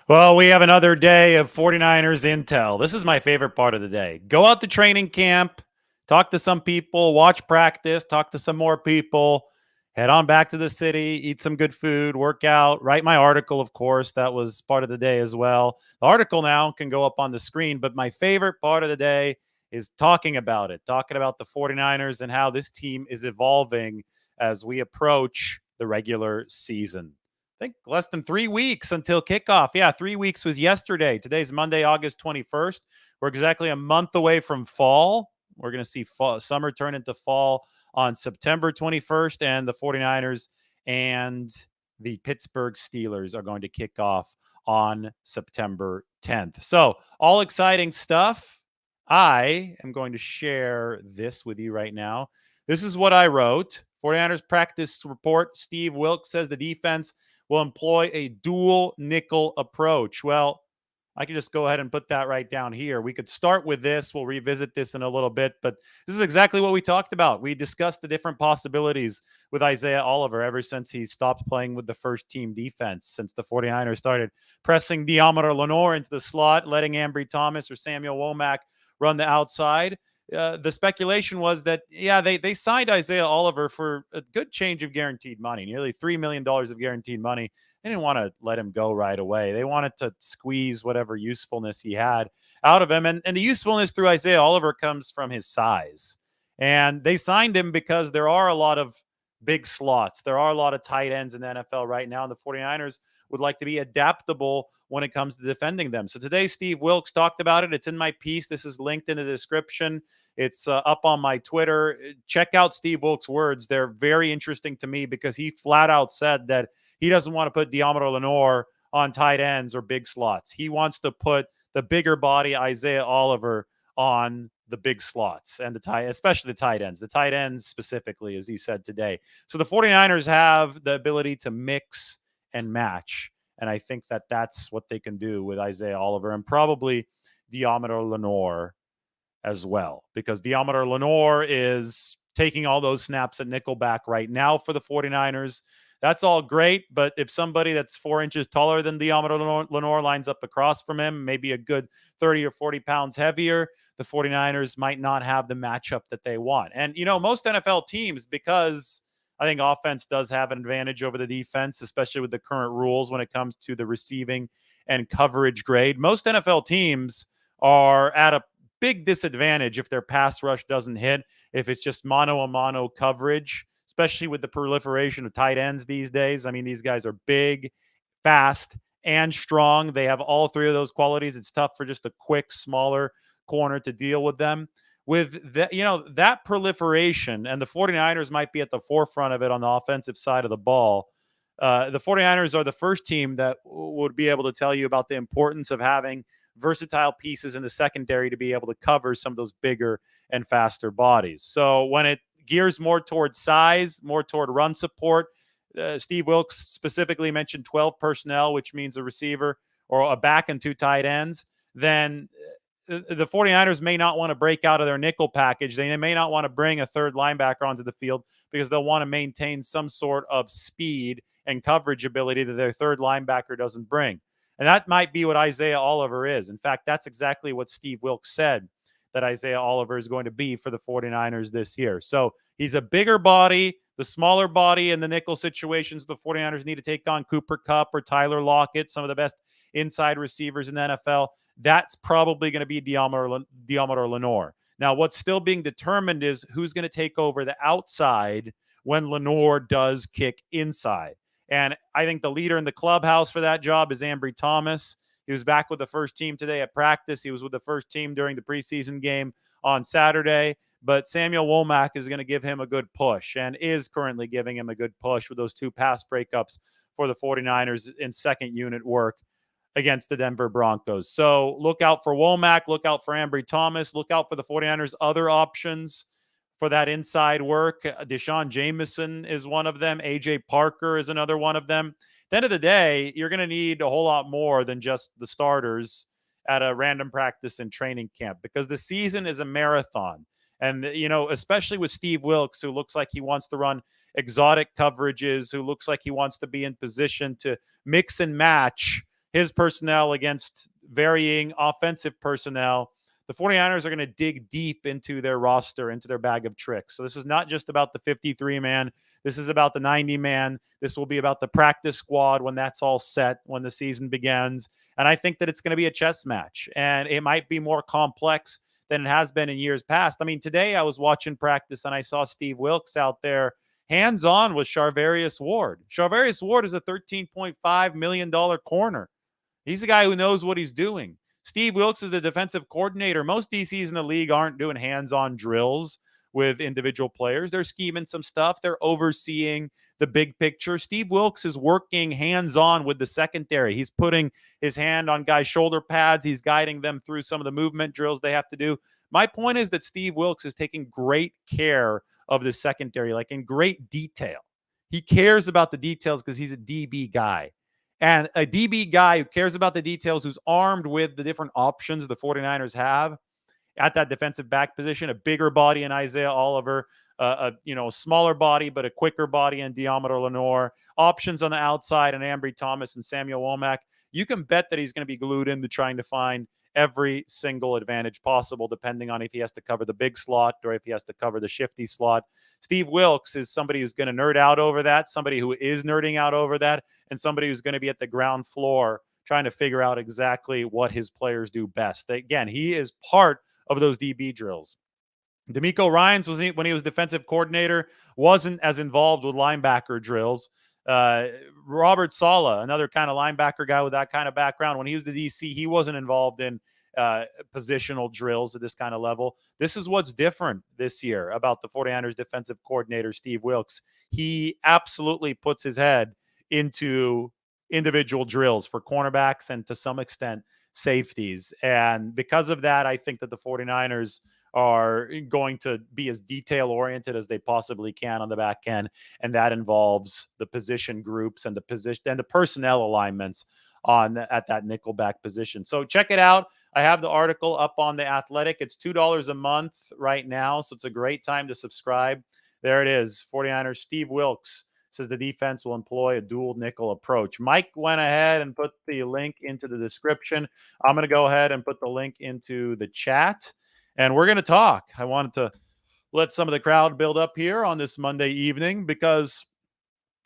Well, we have another day of 49ers intel. This is my favorite part of the day. Go out to training camp, talk to some people, watch practice, talk to some more people, head on back to the city, eat some good food, work out, write my article, of course. That was part of the day as well. The article now can go up on the screen, but my favorite part of the day is talking about it, talking about the 49ers and how this team is evolving as we approach the regular season. I think less than 3 weeks until kickoff. Yeah, 3 weeks was yesterday. Today's Monday, August 21st. We're exactly a month away from fall. We're going to see summer turn into fall on September 21st, and the 49ers and the Pittsburgh Steelers are going to kick off on September 10th. So, all exciting stuff. I am going to share this with you right now. This is what I wrote. 49ers practice report. Steve Wilks says the defense will employ a dual nickel approach. Well, I can just go ahead and put that right down here. We could start with this. We'll revisit this in a little bit, but this is exactly what we talked about. We discussed the different possibilities with Isaiah Oliver ever since he stopped playing with the first team defense, since the 49ers started pressing Diomeder Lenore into the slot, letting Ambry Thomas or Samuel Womack run the outside. The speculation was that, yeah, they signed Isaiah Oliver for a good change of guaranteed money, nearly $3 million of guaranteed money. They didn't want to let him go right away. They wanted to squeeze whatever usefulness he had out of him. And the usefulness through Isaiah Oliver comes from his size. And they signed him because there are a lot of big slots. There are a lot of tight ends in the NFL right now. And the 49ers would like to be adaptable when it comes to defending them. So today, Steve Wilks talked about it. It's in my piece. This is linked in the description. It's up on my Twitter. Check out Steve Wilks' words. They're very interesting to me because he flat out said that he doesn't want to put Diomeder Lenore on tight ends or big slots. He wants to put the bigger body Isaiah Oliver on the big slots and especially the tight ends. The tight ends specifically, as he said today. So the 49ers have the ability to mix and match. And I think that that's what they can do with Isaiah Oliver and probably Diomeder Lenore as well, because Diomeder Lenore is taking all those snaps at nickelback right now for the 49ers. That's all great, but if somebody that's 4 inches taller than Diomeder Lenore lines up across from him, maybe a good 30 or 40 pounds heavier, the 49ers might not have the matchup that they want. And, most NFL teams, because I think offense does have an advantage over the defense, especially with the current rules when it comes to the receiving and coverage grade. Most NFL teams are at a big disadvantage if their pass rush doesn't hit, if it's just mano-a-mano coverage, especially with the proliferation of tight ends these days. I mean, these guys are big, fast, and strong. They have all three of those qualities. It's tough for just a quick, smaller corner to deal with them. With that proliferation, and the 49ers might be at the forefront of it on the offensive side of the ball. The 49ers are the first team that would be able to tell you about the importance of having versatile pieces in the secondary to be able to cover some of those bigger and faster bodies. So when it gears more toward size, more toward run support, Steve Wilks specifically mentioned 12 personnel, which means a receiver or a back and two tight ends, then the 49ers may not want to break out of their nickel package. They may not want to bring a third linebacker onto the field because they'll want to maintain some sort of speed and coverage ability that their third linebacker doesn't bring. And that might be what Isaiah Oliver is. In fact, that's exactly what Steve Wilks said that Isaiah Oliver is going to be for the 49ers this year. So he's a bigger body. The smaller body in the nickel situations, the 49ers need to take on Cooper Kupp or Tyler Lockett, some of the best inside receivers in the NFL. That's probably going to be Diomeder Lenore. Now, what's still being determined is who's going to take over the outside when Lenore does kick inside. And I think the leader in the clubhouse for that job is Ambry Thomas. He was back with the first team today at practice. He was with the first team during the preseason game on Saturday. But Samuel Womack is going to give him a good push and is currently giving him a good push with those two pass breakups for the 49ers in second unit work against the Denver Broncos. So look out for Womack, look out for Ambry Thomas, look out for the 49ers' other options for that inside work. Deshaun Jameson is one of them. A.J. Parker is another one of them. At the end of the day, you're going to need a whole lot more than just the starters at a random practice and training camp because the season is a marathon. And, especially with Steve Wilks, who looks like he wants to run exotic coverages, who looks like he wants to be in position to mix and match his personnel against varying offensive personnel, the 49ers are going to dig deep into their roster, into their bag of tricks. So this is not just about the 53 man. This is about the 90 man. This will be about the practice squad when that's all set, when the season begins. And I think that it's going to be a chess match, and it might be more complex than it has been in years past. I mean, today I was watching practice and I saw Steve Wilks out there hands on with Charvarius Ward. Charvarius Ward is a $13.5 million corner. He's a guy who knows what he's doing. Steve Wilks is the defensive coordinator. Most DCs in the league aren't doing hands-on drills with individual players. They're scheming some stuff. They're overseeing the big picture. Steve Wilks is working hands-on with the secondary. He's putting his hand on guys' shoulder pads. He's guiding them through some of the movement drills they have to do. My point is that Steve Wilks is taking great care of the secondary, like in great detail. He cares about the details because he's a DB guy. And a DB guy who cares about the details, who's armed with the different options the 49ers have at that defensive back position, a bigger body in Isaiah Oliver, a smaller body, but a quicker body in Deommodore Lenoir, options on the outside in Ambry Thomas and Samuel Womack. You can bet that he's going to be glued into trying to find every single advantage possible, depending on if he has to cover the big slot or if he has to cover the shifty slot. Steve Wilks is somebody who's going to nerd out over that, somebody who is nerding out over that, and somebody who's going to be at the ground floor trying to figure out exactly what his players do best. Again, he is part of those DB drills. D'Amico Ryans, when he was defensive coordinator, wasn't as involved with linebacker drills. Robert Saleh, another kind of linebacker guy with that kind of background, when he was the DC, he wasn't involved in positional drills at this kind of level. This is what's different this year about the 49ers defensive coordinator, Steve Wilks. He absolutely puts his head into individual drills for cornerbacks and to some extent safeties. And because of that, I think that the 49ers are going to be as detail oriented as they possibly can on the back end, and that involves the position groups and the position and the personnel alignments at that nickelback position. So check it out. I have the article up on The Athletic. It's $2 a month right now, so it's a great time to subscribe. There it is. 49ers Steve Wilks says the defense will employ a dual nickel approach. Mike went ahead and put the link into the description. I'm going to go ahead and put the link into the chat, and we're going to talk. I wanted to let some of the crowd build up here on this Monday evening because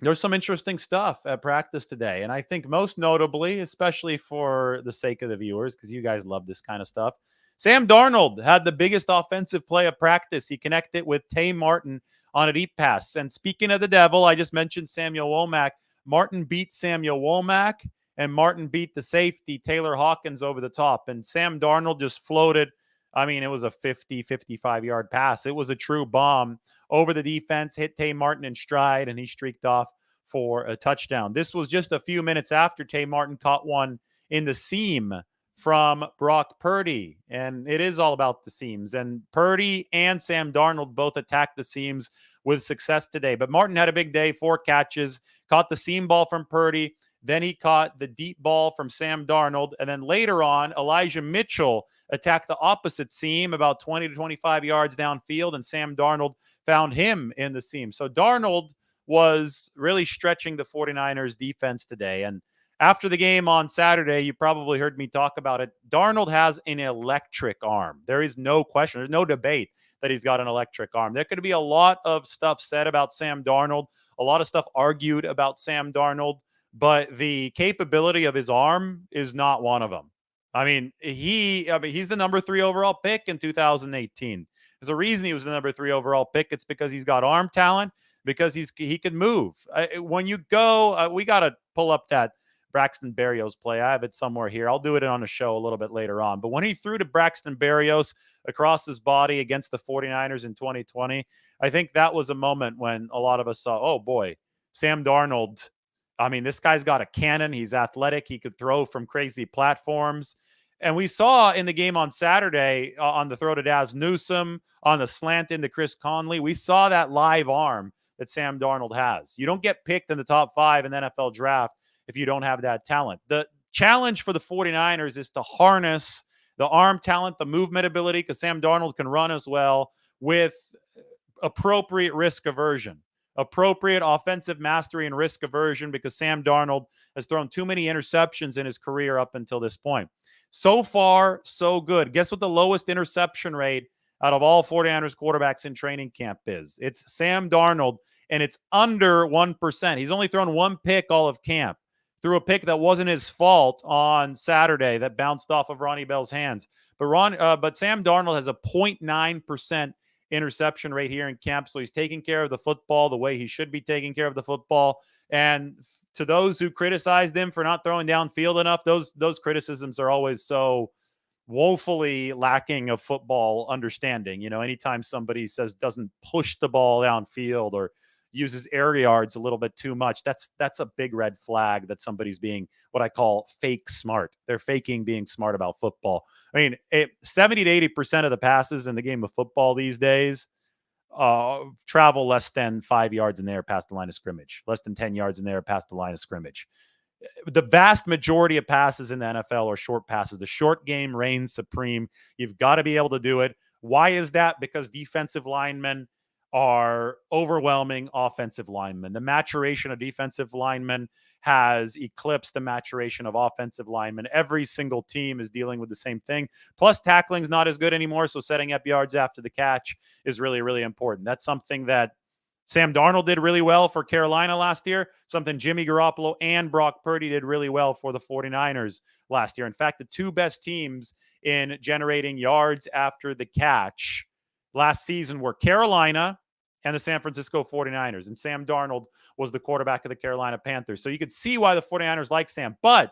there's some interesting stuff at practice today. And I think most notably, especially for the sake of the viewers, because you guys love this kind of stuff, Sam Darnold had the biggest offensive play of practice. He connected with Tay Martin on a deep pass. And speaking of the devil, I just mentioned Samuel Womack. Martin beat Samuel Womack, and Martin beat the safety, Taylor Hawkins, over the top. And Sam Darnold just floated. I mean, it was a 50, 55-yard pass. It was a true bomb over the defense, hit Tay Martin in stride, and he streaked off for a touchdown. This was just a few minutes after Tay Martin caught one in the seam from Brock Purdy. And it is all about the seams. And Purdy and Sam Darnold both attacked the seams with success today. But Martin had a big day, 4 catches, caught the seam ball from Purdy. Then he caught the deep ball from Sam Darnold. And then later on, Elijah Mitchell attacked the opposite seam about 20 to 25 yards downfield, and Sam Darnold found him in the seam. So Darnold was really stretching the 49ers defense today. And after the game on Saturday, you probably heard me talk about it. Darnold has an electric arm. There is no question. There's no debate that he's got an electric arm. There could be a lot of stuff said about Sam Darnold, a lot of stuff argued about Sam Darnold, but the capability of his arm is not one of them. I mean, he's the number 3 overall pick in 2018. There's a reason he was the number 3 overall pick. It's because he's got arm talent, because he can move. When you go, we got to pull up that Braxton Berrios play. I have it somewhere here. I'll do it on a show a little bit later on. But when he threw to Braxton Berrios across his body against the 49ers in 2020, I think that was a moment when a lot of us saw, oh boy, Sam Darnold. I mean, this guy's got a cannon. He's athletic. He could throw from crazy platforms. And we saw in the game on Saturday on the throw to Daz Newsome, on the slant into Chris Conley, we saw that live arm that Sam Darnold has. You don't get picked in the top 5 in the NFL draft if you don't have that talent. The challenge for the 49ers is to harness the arm talent, the movement ability, because Sam Darnold can run as well, with appropriate risk aversion. appropriate offensive mastery and risk aversion because Sam Darnold has thrown too many interceptions in his career up until this point. So far, so good. Guess what the lowest interception rate out of all 49ers quarterbacks in training camp is? It's Sam Darnold, and it's under 1%. He's only thrown one pick all of camp. Threw a pick that wasn't his fault on Saturday that bounced off of Ronnie Bell's hands. But Sam Darnold has a 0.9% interception rate here in camp, so he's taking care of the football the way he should be taking care of the football. And to those who criticized him for not throwing downfield enough, those criticisms are always so woefully lacking of football understanding. Anytime somebody says doesn't push the ball downfield or uses air yards a little bit too much, that's a big red flag that somebody's being what I call fake smart. They're faking being smart about football. 70 to 80% of the passes in the game of football these days travel less than 5 yards in the air past the line of scrimmage, less than 10 yards in the air past the line of scrimmage. The vast majority of passes in the NFL are short passes. The short game reigns supreme. You've got to be able to do it. Why is that? Because defensive linemen are overwhelming offensive linemen. The maturation of defensive linemen has eclipsed the maturation of offensive linemen. Every single team is dealing with the same thing. Plus, tackling's not as good anymore, so setting up yards after the catch is really, really important. That's something that Sam Darnold did really well for Carolina last year, something Jimmy Garoppolo and Brock Purdy did really well for the 49ers last year. In fact, the two best teams in generating yards after the catch last season were Carolina and the San Francisco 49ers. And Sam Darnold was the quarterback of the Carolina Panthers. So you could see why the 49ers like Sam. But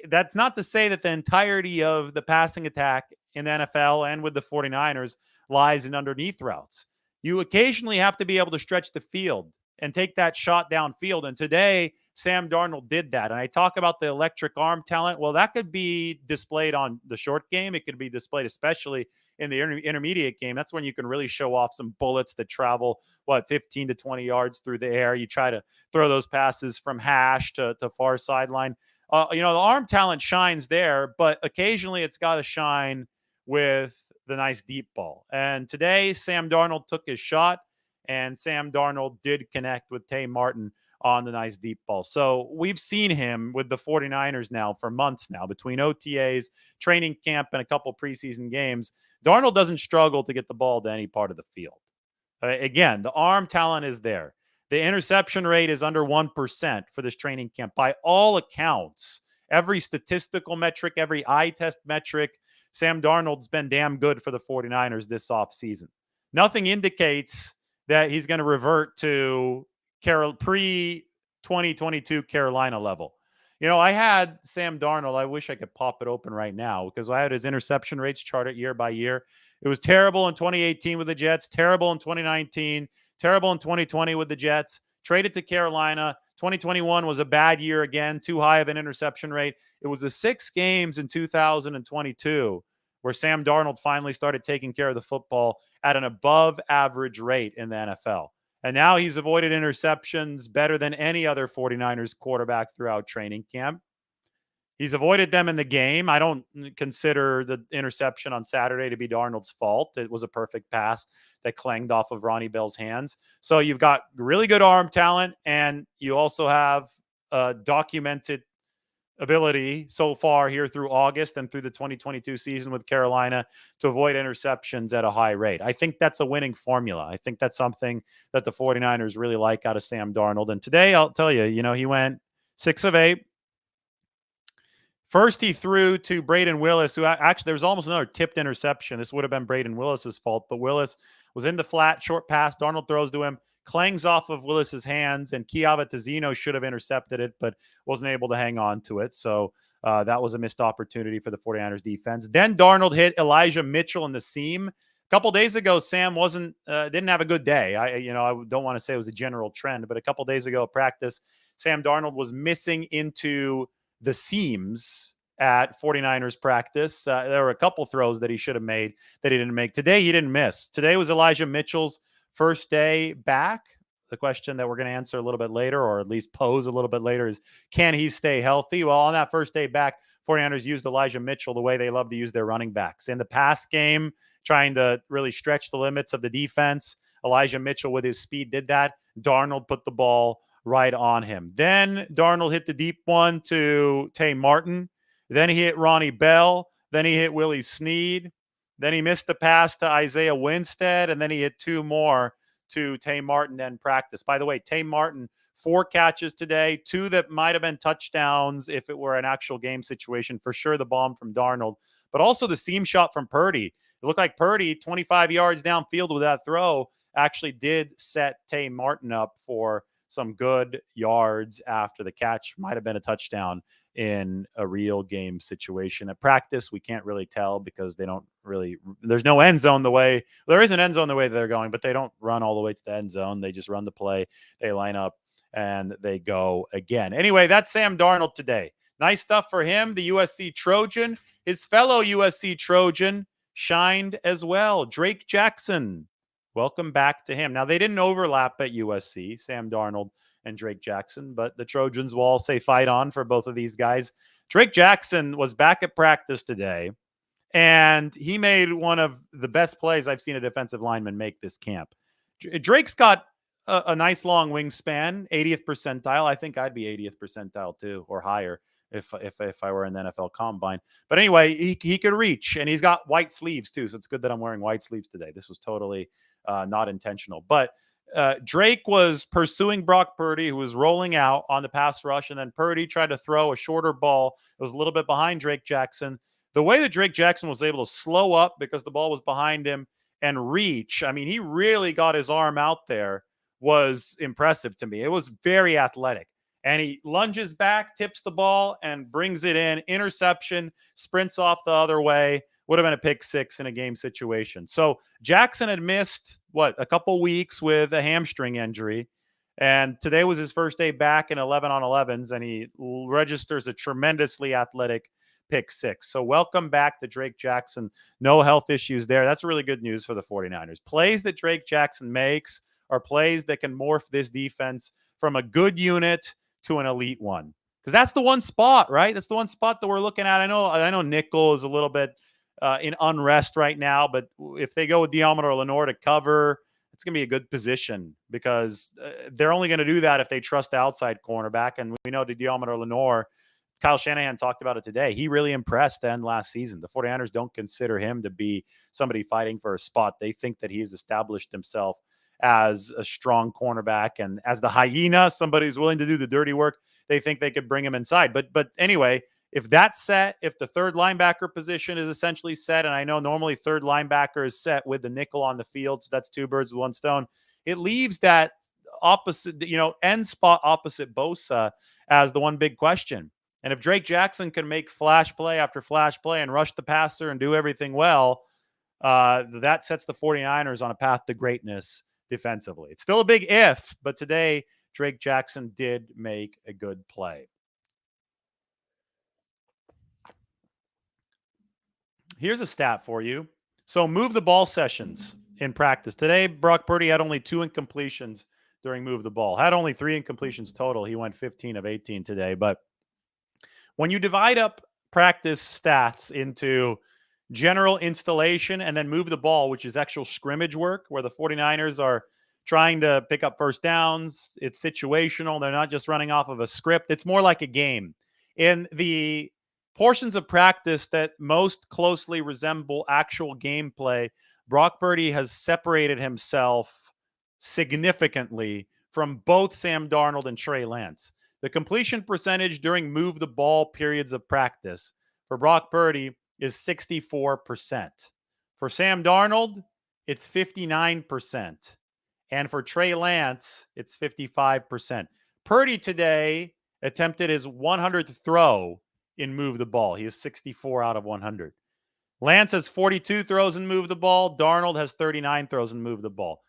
that's not to say that the entirety of the passing attack in the NFL and with the 49ers lies in underneath routes. You occasionally have to be able to stretch the field and take that shot downfield. And today, Sam Darnold did that. And I talk about the electric arm talent. Well, that could be displayed on the short game. It could be displayed especially in the intermediate game. That's when you can really show off some bullets that travel, 15 to 20 yards through the air. You try to throw those passes from hash to far sideline. The arm talent shines there, but occasionally it's got to shine with the nice deep ball. And today, Sam Darnold took his shot, and Sam Darnold did connect with Tay Martin on the nice deep ball. So we've seen him with the 49ers now for months now, between OTAs, training camp, and a couple preseason games. Darnold doesn't struggle to get the ball to any part of the field. Again, the arm talent is there. The interception rate is under 1% for this training camp. By all accounts, every statistical metric, every eye test metric, Sam Darnold's been damn good for the 49ers this offseason. Nothing indicates that he's going to revert to pre-2022 Carolina level. I had Sam Darnold. I wish I could pop it open right now because I had his interception rates charted year by year. It was terrible in 2018 with the Jets, terrible in 2019, terrible in 2020 with the Jets, traded to Carolina. 2021 was a bad year again, too high of an interception rate. It was the 6 games in 2022 where Sam Darnold finally started taking care of the football at an above average rate in the NFL. And now he's avoided interceptions better than any other 49ers quarterback throughout training camp. He's avoided them in the game. I don't consider the interception on Saturday to be Darnold's fault. It was a perfect pass that clanged off of Ronnie Bell's hands. So you've got really good arm talent, and you also have documented ability so far here through August and through the 2022 season with Carolina to avoid interceptions at a high rate. I think that's a winning formula. I think that's something that the 49ers really like out of Sam Darnold. And today, I'll tell you, he went 6 of 8. First, he threw to Braden Willis, who actually, there was almost another tipped interception. This would have been Braden Willis's fault, but Willis was in the flat, short pass. Darnold throws to him, clangs off of Willis's hands, and Kiava Tazino should have intercepted it, but wasn't able to hang on to it. So that was a missed opportunity for the 49ers defense. Then Darnold hit Elijah Mitchell in the seam. A couple days ago, Sam didn't have a good day. I don't want to say it was a general trend, but a couple days ago at practice, Sam Darnold was missing into the seams at 49ers practice. There were a couple throws that he should have made that he didn't make. Today, he didn't miss. Today was Elijah Mitchell's first day back. The question that we're going to answer a little bit later, or at least pose a little bit later, is can he stay healthy? Well, on that first day back, 49ers used Elijah Mitchell the way they love to use their running backs. In the pass game, trying to really stretch the limits of the defense, Elijah Mitchell with his speed did that. Darnold put the ball right on him. Then Darnold hit the deep one to Tay Martin. Then he hit Ronnie Bell. Then he hit Willie Snead. Then he missed the pass to Isaiah Winstead. And then he hit two more to Tay Martin in practice. By the way, Tay Martin, 4 catches today, 2 that might have been touchdowns if it were an actual game situation. For sure, the bomb from Darnold, but also the seam shot from Purdy. It looked like Purdy, 25 yards downfield with that throw, actually did set Tay Martin up for some good yards after the catch. Might have been a touchdown in a real game situation. At practice, we can't really tell because they don't really, there's no end zone the way, there is an end zone the way they're going, but they don't run all the way to the end zone. They just run the play, they line up, and they go again. Anyway, that's Sam Darnold today. Nice stuff for him, the USC Trojan. His fellow USC Trojan shined as well, Drake Jackson. Welcome back to him. Now, they didn't overlap at USC, Sam Darnold and Drake Jackson, but the Trojans will all say fight on for both of these guys. Drake Jackson was back at practice today, and he made one of the best plays I've seen a defensive lineman make this camp. Drake's got a nice long wingspan, 80th percentile. I think I'd be 80th percentile too, or higher if I were in the NFL Combine. But anyway, he could reach, and he's got white sleeves too, so it's good that I'm wearing white sleeves today. This was totally not intentional. But Drake was pursuing Brock Purdy, who was rolling out on the pass rush, and then Purdy tried to throw a shorter ball. It was a little bit behind Drake Jackson. The way that Drake Jackson was able to slow up because the ball was behind him and reach, I mean, he really got his arm out there, was impressive to me. It was very athletic. And he lunges back, tips the ball, and brings it in. Interception, sprints off the other way. Would have been a pick 6 in a game situation. So Jackson had missed, a couple weeks with a hamstring injury. And today was his first day back in 11 on 11s, and he registers a tremendously athletic pick 6. So welcome back to Drake Jackson. No health issues there. That's really good news for the 49ers. Plays that Drake Jackson makes are plays that can morph this defense from a good unit to an elite one. Because that's the one spot, right? That's the one spot that we're looking at. I know nickel is a little bit in unrest right now, but if they go with Diamond or Lenore to cover, it's going to be a good position because they're only going to do that if they trust the outside cornerback. And we know Diamond or Lenore, Kyle Shanahan talked about it today. He really impressed then last season. The 49ers don't consider him to be somebody fighting for a spot. They think that he has established himself as a strong cornerback, and as the hyena, somebody who's willing to do the dirty work. They think they could bring him inside. But anyway, if that's set, if the third linebacker position is essentially set, and I know normally third linebacker is set with the nickel on the field, so that's 2 birds with 1 stone. It leaves that opposite, end spot opposite Bosa as the one big question. And if Drake Jackson can make flash play after flash play and rush the passer and do everything well, that sets the 49ers on a path to greatness defensively. It's still a big if, but today Drake Jackson did make a good play. Here's a stat for you. So move the ball sessions in practice. Today, Brock Purdy had only 2 incompletions during move the ball. Had only 3 incompletions total. He went 15 of 18 today. But when you divide up practice stats into general installation and then move the ball, which is actual scrimmage work where the 49ers are trying to pick up first downs, it's situational. They're not just running off of a script. It's more like a game. In the portions of practice that most closely resemble actual gameplay, Brock Purdy has separated himself significantly from both Sam Darnold and Trey Lance. The completion percentage during move the ball periods of practice for Brock Purdy is 64%. For Sam Darnold, it's 59%. And for Trey Lance, it's 55%. Purdy today attempted his 100th throw in move the ball. He is 64 out of 100. Lance has 42 throws in move the ball. Darnold has 39 throws in move the ball.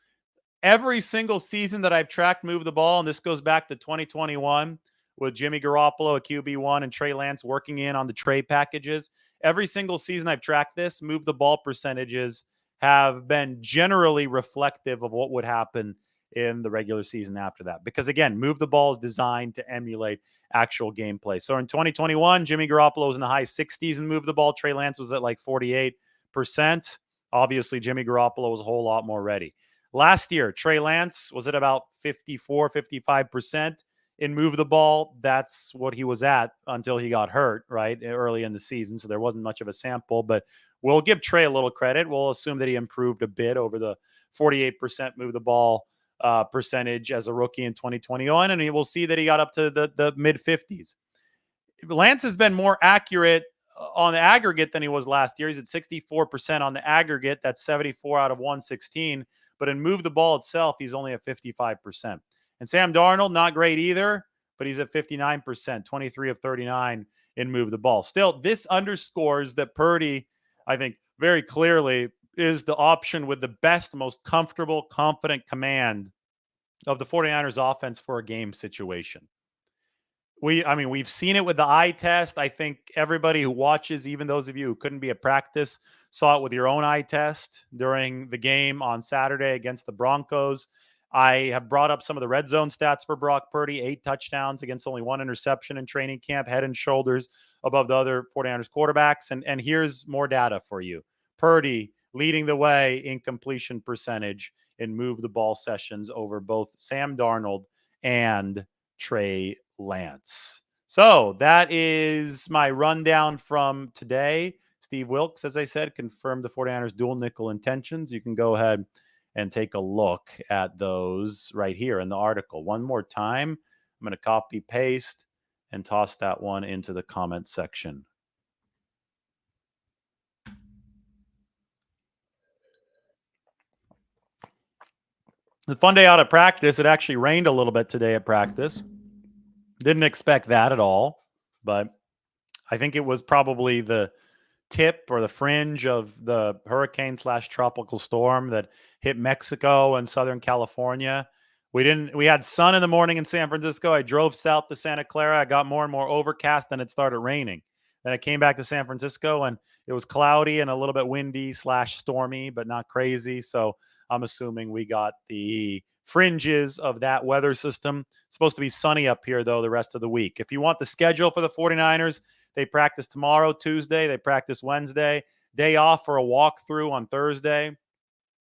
Every single season that I've tracked move the ball, and this goes back to 2021 with Jimmy Garoppolo at QB1 and Trey Lance working in on the trade packages. Every single season I've tracked this, move the ball percentages have been generally reflective of what would happen in the regular season after that. Because again, move the ball is designed to emulate actual gameplay. So in 2021, Jimmy Garoppolo was in the high 60s and move the ball. Trey Lance was at like 48%. Obviously, Jimmy Garoppolo was a whole lot more ready. Last year, Trey Lance was at about 54, 55% in move the ball. That's what he was at until he got hurt, right? Early in the season. So there wasn't much of a sample, but we'll give Trey a little credit. We'll assume that he improved a bit over the 48% move the ball percentage as a rookie in 2021. And we'll see that he got up to the mid 50s. Lance has been more accurate on the aggregate than he was last year. He's at 64% on the aggregate. That's 74 out of 116. But in move the ball itself, he's only at 55%. And Sam Darnold, not great either, but he's at 59%, 23 of 39 in move the ball. Still, this underscores that Purdy, I think, very clearly is the option with the best, most comfortable, confident command of the 49ers offense for a game situation. We've seen it with the eye test. I think everybody who watches, even those of you who couldn't be at practice, saw it with your own eye test during the game on Saturday against the Broncos. I have brought up some of the red zone stats for Brock Purdy, 8 touchdowns against only 1 interception in training camp, head and shoulders above the other 49ers quarterbacks. And here's more data for you. Purdy leading the way in completion percentage in move the ball sessions over both Sam Darnold and Trey Lance. So that is my rundown from today. Steve Wilks, as I said, confirmed the 49ers dual nickel intentions. You can go ahead and take a look at those right here in the article. One more time, I'm going to copy, paste, and toss that one into the comments section. The fun day out of practice. It actually rained a little bit today at practice. Didn't expect that at all, but I think it was probably the tip or the fringe of the hurricane/tropical storm that hit Mexico and Southern California. We had sun in the morning in San Francisco. I drove south to Santa Clara. I got more and more overcast, then it started raining. Then I came back to San Francisco and it was cloudy and a little bit windy/stormy, but not crazy. So I'm assuming we got the fringes of that weather system. It's supposed to be sunny up here, though, the rest of the week. If you want the schedule for the 49ers, they practice tomorrow, Tuesday. They practice Wednesday. Day off for a walkthrough on Thursday.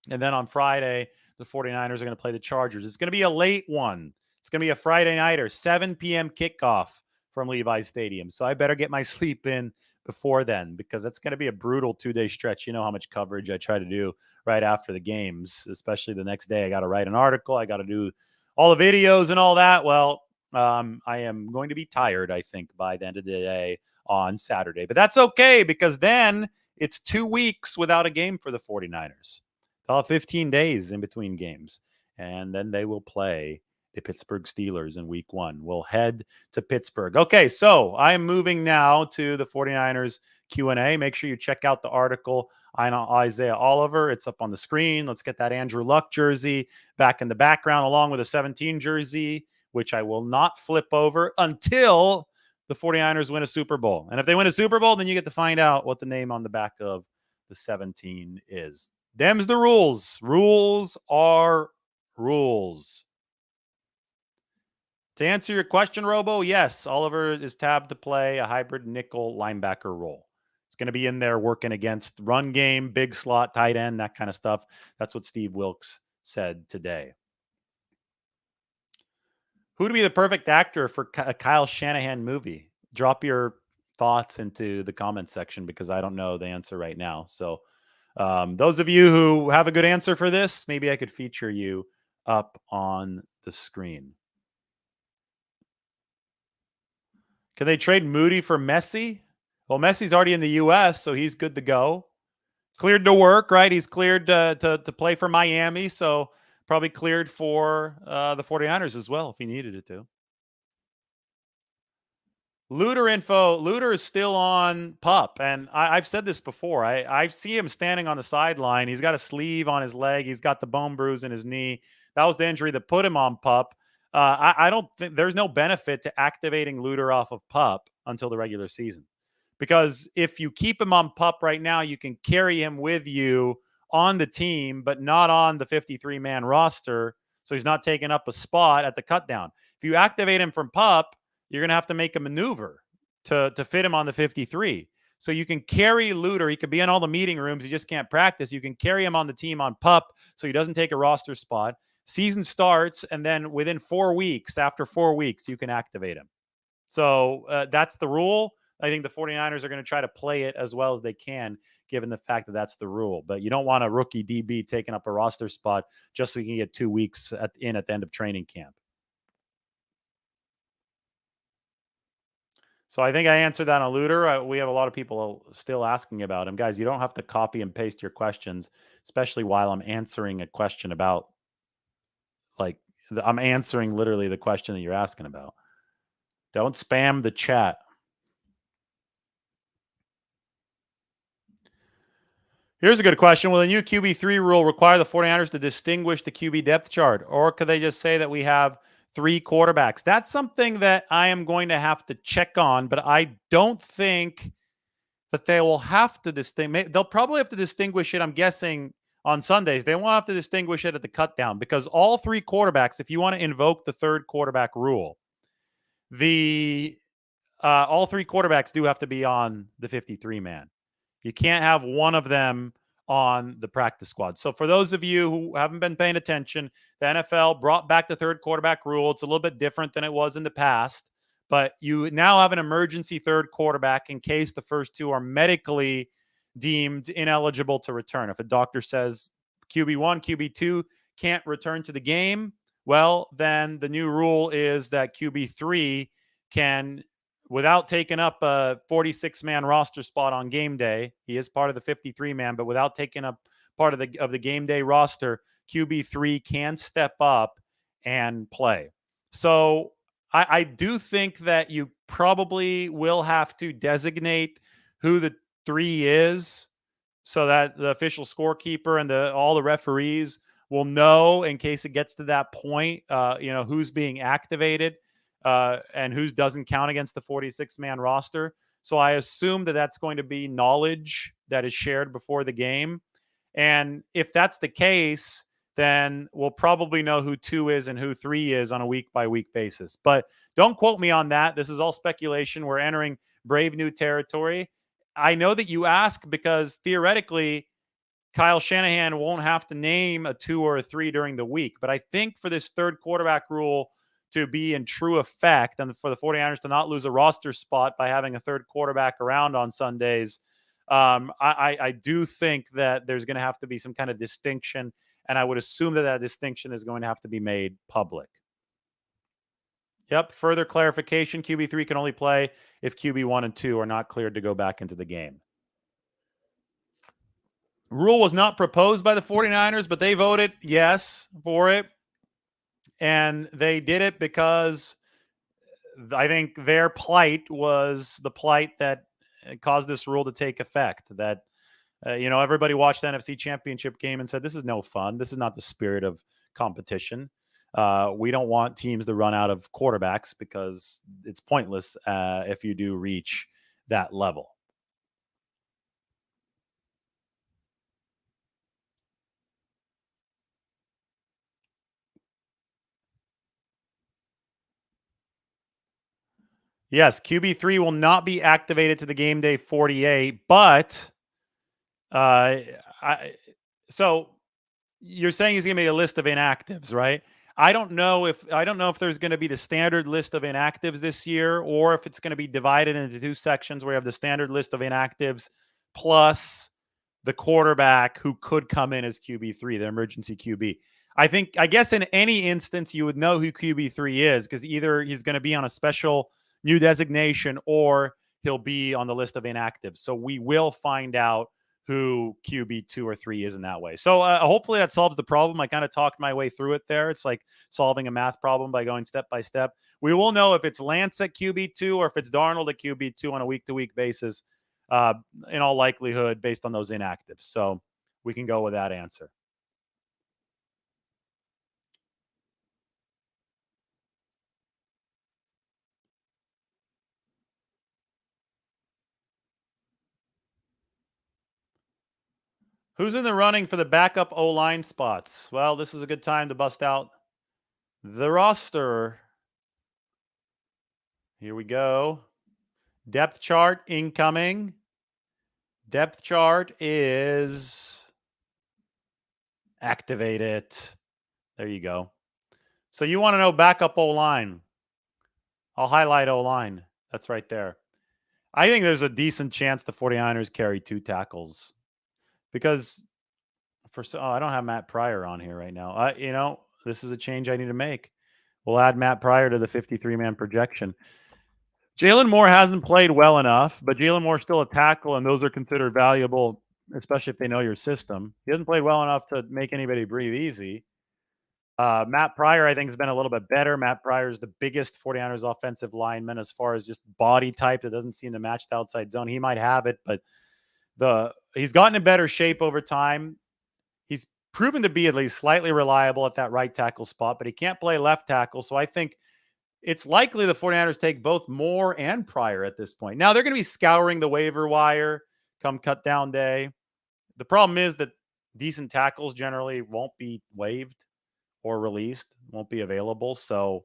And then on Friday, the 49ers are going to play the Chargers. It's going to be a late one. It's going to be a Friday nighter, 7 p.m. kickoff from Levi's Stadium. So I better get my sleep in before then because that's going to be a brutal 2-day stretch. You know how much coverage I try to do right after the games, especially the next day. I got to write an article. I got to do all the videos and all that. Well, I am going to be tired, I think, by the end of the day on Saturday. But that's okay because then it's 2 weeks without a game for the 49ers. They'll have 15 days in between games, and then they will play the Pittsburgh Steelers in week 1. We'll head to Pittsburgh. Okay, so I am moving now to the 49ers Q&A. Make sure you check out the article on Isaiah Oliver. It's up on the screen. Let's get that Andrew Luck jersey back in the background along with a 17 jersey, which I will not flip over until the 49ers win a Super Bowl. And if they win a Super Bowl, then you get to find out what the name on the back of the 17 is. Them's the rules. Rules are rules. To answer your question, Robo, yes, Oliver is tabbed to play a hybrid nickel linebacker role. It's going to be in there working against run game, big slot, tight end, that kind of stuff. That's what Steve Wilks said today. Who would be the perfect actor for a Kyle Shanahan movie? Drop your thoughts into the comment section because I don't know the answer right now. So those of you who have a good answer for this, maybe I could feature you up on the screen. Can they trade Moody for Messi? Well, Messi's already in the U.S., so he's good to go. Cleared to work, right? He's cleared to play for Miami, so probably cleared for the 49ers as well if he needed it to. Luter info. Luter is still on PUP, and I've said this before. I see him standing on the sideline. He's got a sleeve on his leg. He's got the bone bruise in his knee. That was the injury that put him on PUP. I don't think there's no benefit to activating Luter off of PUP until the regular season. Because if you keep him on PUP right now, you can carry him with you on the team, but not on the 53-man roster. So he's not taking up a spot at the cutdown. If you activate him from PUP, you're going to have to make a maneuver to fit him on the 53. So you can carry Luter. He could be in all the meeting rooms. He just can't practice. You can carry him on the team on PUP so he doesn't take a roster spot. Season starts, and then within 4 weeks, after 4 weeks, you can activate him. So that's the rule. I think the 49ers are going to try to play it as well as they can, given the fact that that's the rule. But you don't want a rookie DB taking up a roster spot just so you can get 2 weeks at the end of training camp. So I think I answered that on Luter. We have a lot of people still asking about him. Guys, you don't have to copy and paste your questions, especially while I'm answering a question about, like, I'm answering literally the question that you're asking about. Don't spam the chat. Here's a good question. Will the new QB3 rule require the 49ers to distinguish the QB depth chart? Or could they just say that we have 3 quarterbacks? That's something that I am going to have to check on, but I don't think that they will have to distinguish. They'll probably have to distinguish it, I'm guessing, on Sundays. They won't have to distinguish it at the cut down because all 3 quarterbacks, if you want to invoke the third quarterback rule, the all 3 quarterbacks do have to be on the 53 man. You can't have one of them on the practice squad. So for those of you who haven't been paying attention, the NFL brought back the third quarterback rule. It's a little bit different than it was in the past, but you now have an emergency third quarterback in case the first 2 are medically deemed ineligible to return. If a doctor says QB1, QB2 can't return to the game, well, then the new rule is that QB3 can, without taking up a 46-man roster spot on game day. He is part of the 53-man, but without taking up part of the game day roster, QB3 can step up and play. So I do think that you probably will have to designate who the 3 is so that the official scorekeeper and all the referees will know in case it gets to that point, who's being activated and who doesn't count against the 46-man roster. So I assume that that's going to be knowledge that is shared before the game. And if that's the case, then we'll probably know who 2 is and who 3 is on a week-by-week basis. But don't quote me on that. This is all speculation. We're entering brave new territory. I know that you ask because theoretically, Kyle Shanahan won't have to name a 2 or a 3 during the week. But I think for this third quarterback rule to be in true effect and for the 49ers to not lose a roster spot by having a third quarterback around on Sundays, I do think that there's going to have to be some kind of distinction, and I would assume that that distinction is going to have to be made public. Yep, further clarification, QB3 can only play if QB1 and 2 are not cleared to go back into the game. Rule was not proposed by the 49ers, but they voted yes for it. And they did it because I think their plight was the plight that caused this rule to take effect. That, everybody watched the NFC Championship game and said, this is no fun. This is not the spirit of competition. We don't want teams to run out of quarterbacks because it's pointless if you do reach that level. Yes, QB3 will not be activated to the game day 48, but so you're saying he's going to be a list of inactives, right? I don't know if there's going to be the standard list of inactives this year, or if it's going to be divided into 2 sections where you have the standard list of inactives plus the quarterback who could come in as QB3, the emergency QB. I guess in any instance you would know who QB3 is because either he's going to be on a special new designation or he'll be on the list of inactives. So we will find out who QB2 or 3 is in that way. So hopefully that solves the problem. I kind of talked my way through it there. It's like solving a math problem by going step by step. We will know if it's Lance at QB2 or if it's Darnold at QB2 on a week-to-week basis, in all likelihood, based on those inactives. So we can go with that answer. Who's in the running for the backup O-line spots? Well, this is a good time to bust out the roster. Here we go. Depth chart incoming. Depth chart is activate it. There you go. So you want to know backup O-line. I'll highlight O-line. That's right there. I think there's a decent chance the 49ers carry 2 tackles because I don't have Matt Pryor on here right now. This is a change I need to make. We'll add Matt Pryor to the 53-man projection. Jalen Moore hasn't played well enough, but Jalen Moore's still a tackle, and those are considered valuable, especially if they know your system. He hasn't played well enough to make anybody breathe easy. Matt Pryor, I think, has been a little bit better. Matt Pryor is the biggest 49ers offensive lineman as far as just body type that doesn't seem to match the outside zone. He might have it, but he's gotten in better shape over time. He's proven to be at least slightly reliable at that right tackle spot, but he can't play left tackle. So I think it's likely the 49ers take both Moore and Pryor at this point. Now, they're going to be scouring the waiver wire come cut down day. The problem is that decent tackles generally won't be waived or released, won't be available. So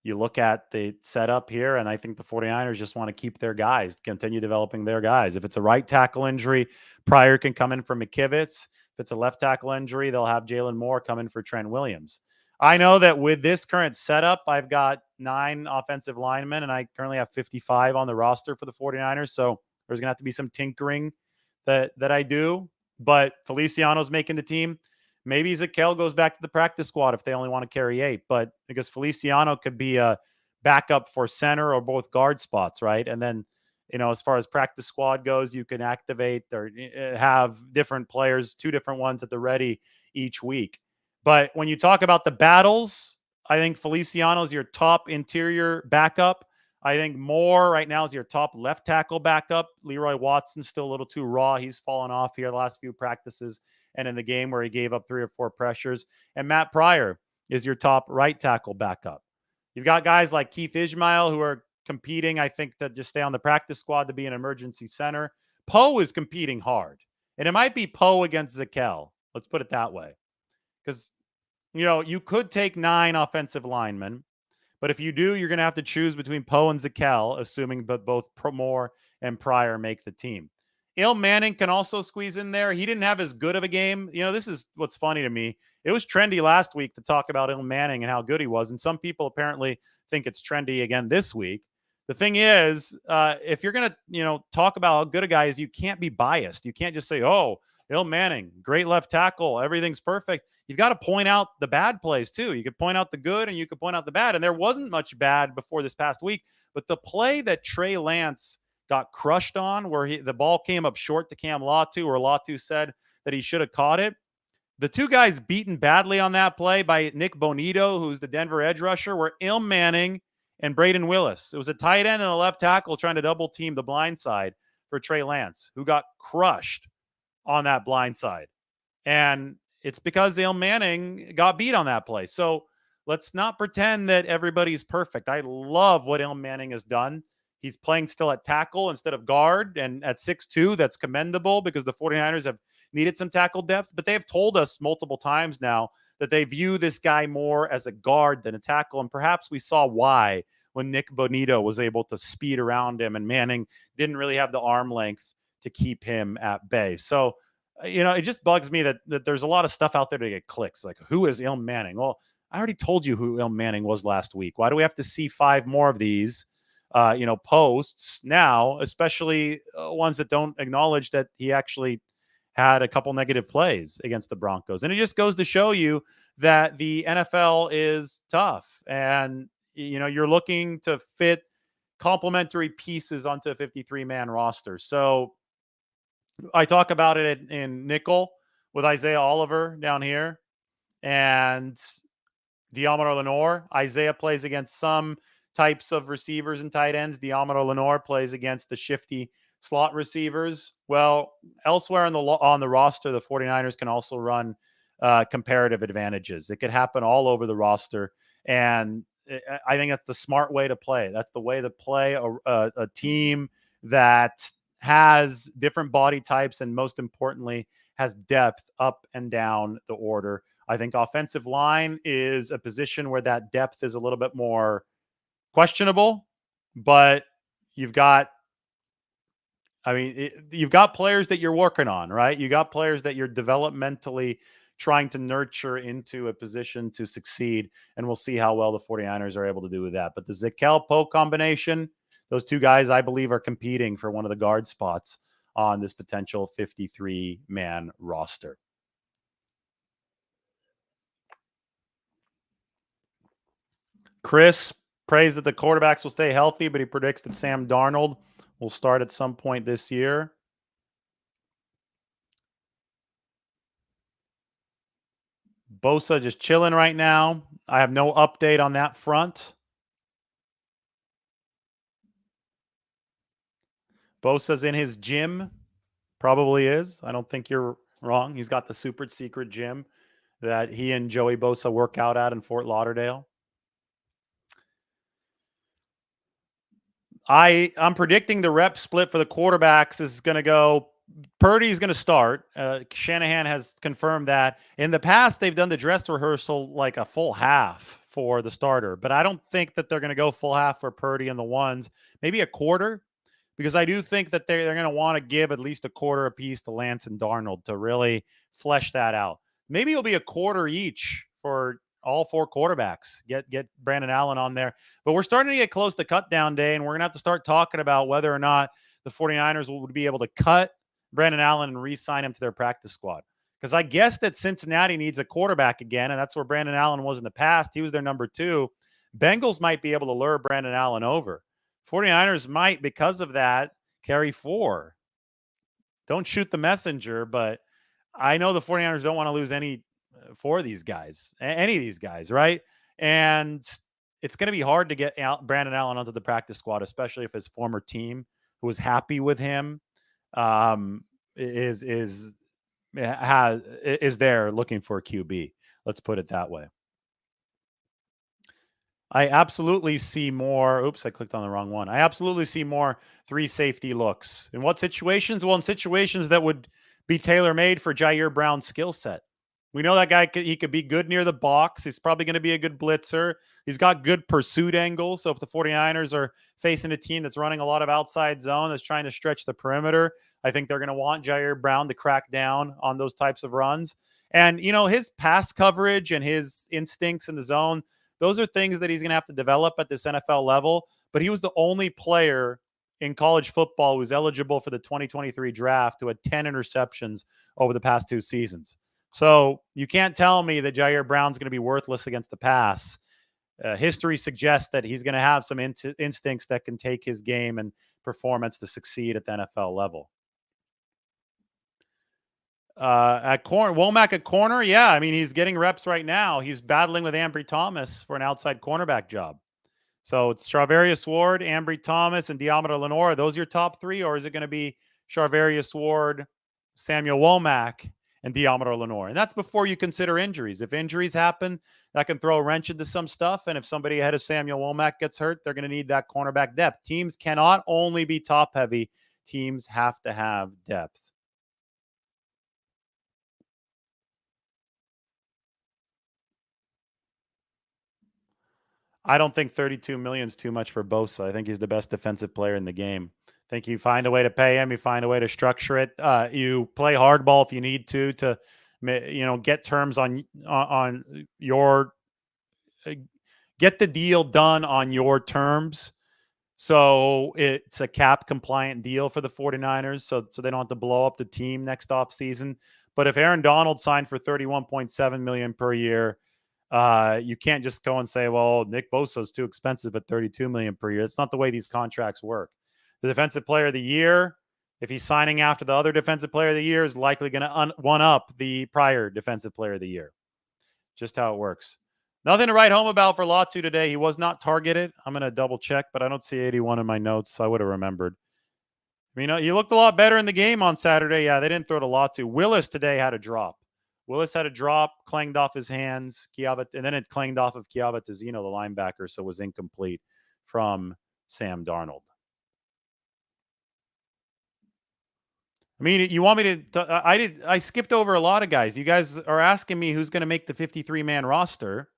you look at the setup here, and I think the 49ers just want to keep their guys, continue developing their guys. If it's a right tackle injury, Pryor can come in for McKivitz. If it's a left tackle injury, they'll have Jalen Moore come in for Trent Williams. I know that with this current setup, I've got 9 offensive linemen, and I currently have 55 on the roster for the 49ers. So there's going to have to be some tinkering that I do. But Feliciano's making the team. Maybe Zakel goes back to the practice squad if they only want to carry 8, but because Feliciano could be a backup for center or both guard spots, right? And then, as far as practice squad goes, you can activate or have different players, 2 different ones at the ready each week. But when you talk about the battles, I think Feliciano is your top interior backup. I think Moore right now is your top left tackle backup. Leroy Watson's still a little too raw. He's fallen off here the last few practices and in the game where he gave up 3 or 4 pressures. And Matt Pryor is your top right tackle backup. You've got guys like Keith Ishmael who are competing, I think, to just stay on the practice squad to be an emergency center. Poe is competing hard. And it might be Poe against Zakel. Let's put it that way. Because, you could take 9 offensive linemen. But if you do, you're going to have to choose between Poe and Zakel, assuming that both Moore and Pryor make the team. Il Manning can also squeeze in there. He didn't have as good of a game. This is what's funny to me. It was trendy last week to talk about Il Manning and how good he was. And some people apparently think it's trendy again this week. The thing is, if you're going to, talk about how good a guy is, you can't be biased. You can't just say, oh, Il Manning, great left tackle. Everything's perfect. You've got to point out the bad plays too. You could point out the good and you could point out the bad. And there wasn't much bad before this past week. But the play that Trey Lance got crushed on, where the ball came up short to Cam Latu, or Latu said that he should have caught it. The 2 guys beaten badly on that play by Nick Bonito, who's the Denver edge rusher, were Il Manning and Braden Willis. It was a tight end and a left tackle trying to double team the blind side for Trey Lance, who got crushed on that blind side. And it's because Il Manning got beat on that play. So let's not pretend that everybody's perfect. I love what Il Manning has done. He's playing still at tackle instead of guard, and at 6'2", that's commendable because the 49ers have needed some tackle depth, but they have told us multiple times now that they view this guy more as a guard than a tackle, and perhaps we saw why when Nick Bonito was able to speed around him and Manning didn't really have the arm length to keep him at bay. So, it just bugs me that there's a lot of stuff out there to get clicks. Like, who is Il Manning? Well, I already told you who Il Manning was last week. Why do we have to see 5 more of these posts now, especially ones that don't acknowledge that he actually had a couple negative plays against the Broncos? And it just goes to show you that the NFL is tough, and you're looking to fit complementary pieces onto a 53-man roster. So I talk about it in nickel with Isaiah Oliver down here and Diamaro Lenore. Isaiah plays against some types of receivers and tight ends. Diamaro Lenore plays against the shifty slot receivers. Well, elsewhere on the roster, the 49ers can also run comparative advantages. It could happen all over the roster. And I think that's the smart way to play. That's the way to play a team that has different body types and, most importantly, has depth up and down the order. I think offensive line is a position where that depth is a little bit more questionable, but you've got I mean, you've got players that you're working on, right? You got players that you're developmentally trying to nurture into a position to succeed. And we'll see how well the 49ers are able to do with that. But the Zakel Poe combination, those two guys, I believe, are competing for one of the guard spots on this potential 53-man roster. Chris prays that the quarterbacks will stay healthy, but he predicts that Sam Darnold will start at some point this year. Bosa just chilling right now. I have no update on that front. Bosa's in his gym. Probably is. I don't think you're wrong. He's got the super secret gym that he and Joey Bosa work out at in Fort Lauderdale. I'm predicting the rep split for the quarterbacks is going to go. Purdy's going to start. Shanahan has confirmed that. In the past, they've done the dress rehearsal like a full half for the starter, but I don't think that they're going to go full half for Purdy and the ones. Maybe a quarter, because I do think that they're going to want to give at least a quarter apiece to Lance and Darnold to really flesh that out. Maybe it'll be a quarter each for all four quarterbacks. Get Brandon Allen on there. But we're starting to get close to cut down day, and we're going to have to start talking about whether or not the 49ers would be able to cut Brandon Allen and re-sign him to their practice squad. Because I guess that Cincinnati needs a quarterback again, and that's where Brandon Allen was in the past. He was their number 2. Bengals might be able to lure Brandon Allen over. 49ers might, because of that, carry 4. Don't shoot the messenger, but I know the 49ers don't want to lose any for these guys, any of these guys, right? And it's going to be hard to get Brandon Allen onto the practice squad, especially if his former team, who was happy with him, is there looking for a QB. Let's put it that way. I absolutely see more. Oops, I clicked on the wrong one. I absolutely see more 3 safety looks. In what situations? Well, in situations that would be tailor-made for Jair Brown's skill set. We know that guy, he could be good near the box. He's probably going to be a good blitzer. He's got good pursuit angles. So if the 49ers are facing a team that's running a lot of outside zone, that's trying to stretch the perimeter, I think they're going to want Jair Brown to crack down on those types of runs. And, his pass coverage and his instincts in the zone, those are things that he's going to have to develop at this NFL level. But he was the only player in college football who was eligible for the 2023 draft who had 10 interceptions over the past 2 seasons. So you can't tell me that Jair Brown's going to be worthless against the pass. History suggests that he's going to have some instincts that can take his game and performance to succeed at the NFL level. At corner, Womack at corner, yeah. I mean, he's getting reps right now. He's battling with Ambry Thomas for an outside cornerback job. So it's Charvarius Ward, Ambry Thomas, and Diamondo Lenore. Are those your top 3, or is it going to be Charvarius Ward, Samuel Womack, and Diamondo Lenore? And that's before you consider injuries. If injuries happen, that can throw a wrench into some stuff. And if somebody ahead of Samuel Womack gets hurt, they're going to need that cornerback depth. Teams cannot only be top heavy. Teams have to have depth. I don't think 32 million is too much for Bosa. I think he's the best defensive player in the game. I think you find a way to pay him. You find a way to structure it. You play hardball if you need to get terms on your get the deal done on your terms. So it's a cap compliant deal for the 49ers. So they don't have to blow up the team next offseason. But if Aaron Donald signed for $31.7 million per year, you can't just go and say, well, Nick Bosa is too expensive at $32 million per year. That's not the way these contracts work. The defensive player of the year, if he's signing after the other defensive player of the year, is likely going to one up the prior defensive player of the year. Just how it works. Nothing to write home about for Latu today. He was not targeted. I'm going to double check, but I don't see 81 in my notes. So I would have remembered. I mean, you looked a lot better in the game on Saturday. Yeah, they didn't throw to Latu. Willis today had a drop. Willis had a drop, clanged off his hands, and then it clanged off of Kiava Tizino, the linebacker, so it was incomplete from Sam Darnold. I mean, you want me to I skipped over a lot of guys. You guys are asking me who's going to make the 53-man roster.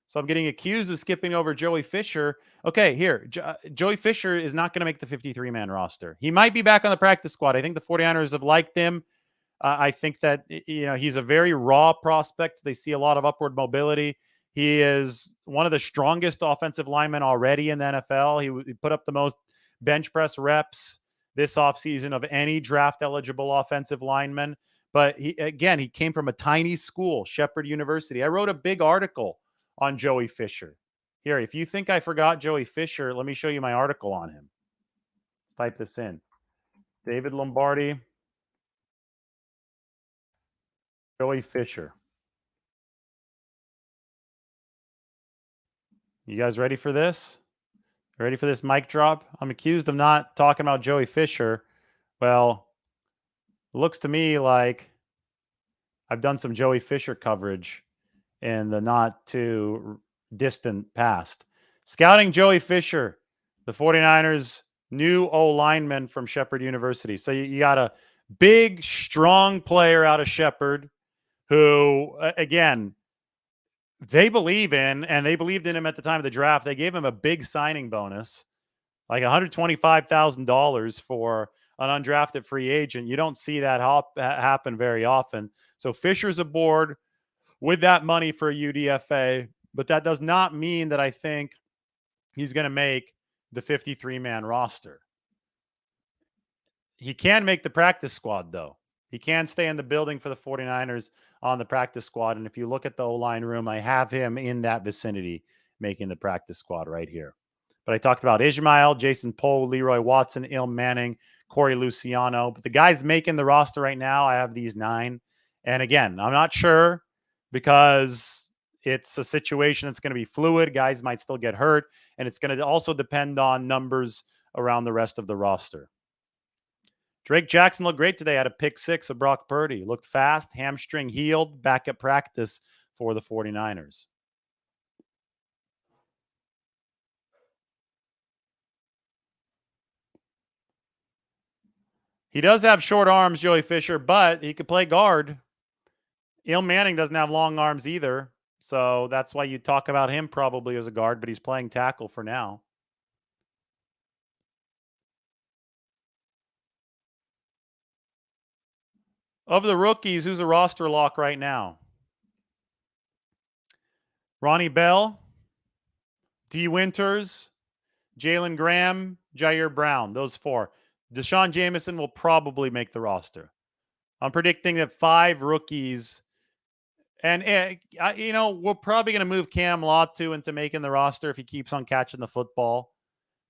So I'm getting accused of skipping over Joey Fisher. Okay, here. Joey Fisher is not going to make the 53-man roster. He might be back on the practice squad. I think the 49ers have liked him. I think that he's a very raw prospect. They see a lot of upward mobility. He is one of the strongest offensive linemen already in the NFL. He put up the most bench press reps this offseason of any draft eligible offensive lineman. But he came from a tiny school, Shepherd University. I wrote a big article on Joey Fisher. Here, if you think I forgot Joey Fisher, let me show you my article on him. Let's type this in. David Lombardi, Joey Fisher. You guys ready for this? Ready for this mic drop? I'm accused of not talking about Joey Fisher. Well, it looks to me like I've done some Joey Fisher coverage in the not too distant past. Scouting Joey Fisher, the 49ers' new O lineman from Shepherd University. So you got a big, strong player out of Shepherd who, again, they believe in, and they believed in him at the time of the draft. They gave him a big signing bonus, like $125,000 for an undrafted free agent. You don't see that happen very often. So Fisher's aboard with that money for a UDFA, but that does not mean that I think he's going to make the 53-man roster. He can make the practice squad, though. He can stay in the building for the 49ers on the practice squad. And if you look at the O-line room, I have him in that vicinity making the practice squad right here. But I talked about Ishmael, Jason Poe, Leroy Watson, Il Manning, Corey Luciano. But the guys making the roster right now, I have these 9. And again, I'm not sure because it's a situation that's going to be fluid. Guys might still get hurt. And it's going to also depend on numbers around the rest of the roster. Drake Jackson looked great today. Had a pick 6 of Brock Purdy. Looked fast, hamstring healed, back at practice for the 49ers. He does have short arms, Joey Fisher, but he could play guard. Il Manning doesn't have long arms either. So that's why you talk about him probably as a guard, but he's playing tackle for now. Of the rookies, who's a roster lock right now? Ronnie Bell, D. Winters, Jalen Graham, Jair Brown. Those 4. Deshaun Jameson will probably make the roster. I'm predicting that 5 rookies. And, we're probably going to move Cam Latu into making the roster if he keeps on catching the football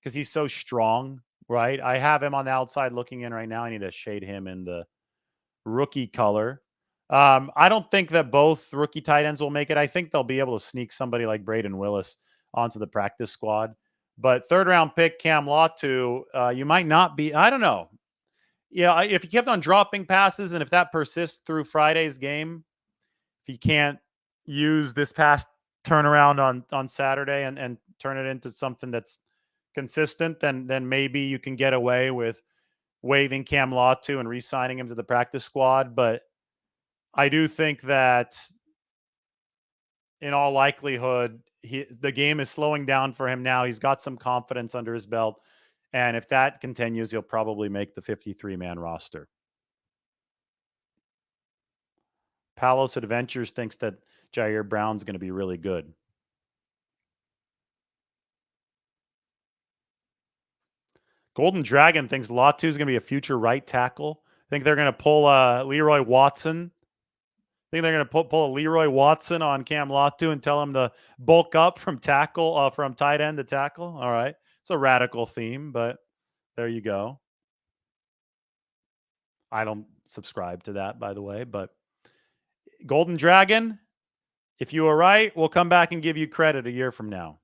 because he's so strong, right? I have him on the outside looking in right now. I need to shade him in the rookie color. I don't think that both rookie tight ends will make it. I think they'll be able to sneak somebody like Braden Willis onto the practice squad. But 3rd-round pick Cam Latu, you might not be. I don't know. Yeah, if he kept on dropping passes and if that persists through Friday's game, if he can't use this past turnaround on Saturday and turn it into something that's consistent, then maybe you can get away with waiving Cam Latu and re-signing him to the practice squad. But I do think that in all likelihood, the game is slowing down for him now. He's got some confidence under his belt. And if that continues, he'll probably make the 53-man roster. Palos Adventures thinks that Jair Brown's going to be really good. Golden Dragon thinks Latu is going to be a future right tackle. I think they're going to pull Leroy Watson. I think they're going to pull a Leroy Watson on Cam Latu and tell him to bulk up from tackle, from tight end to tackle. All right. It's a radical theme, but there you go. I don't subscribe to that, by the way, but Golden Dragon, if you were right, we'll come back and give you credit a year from now.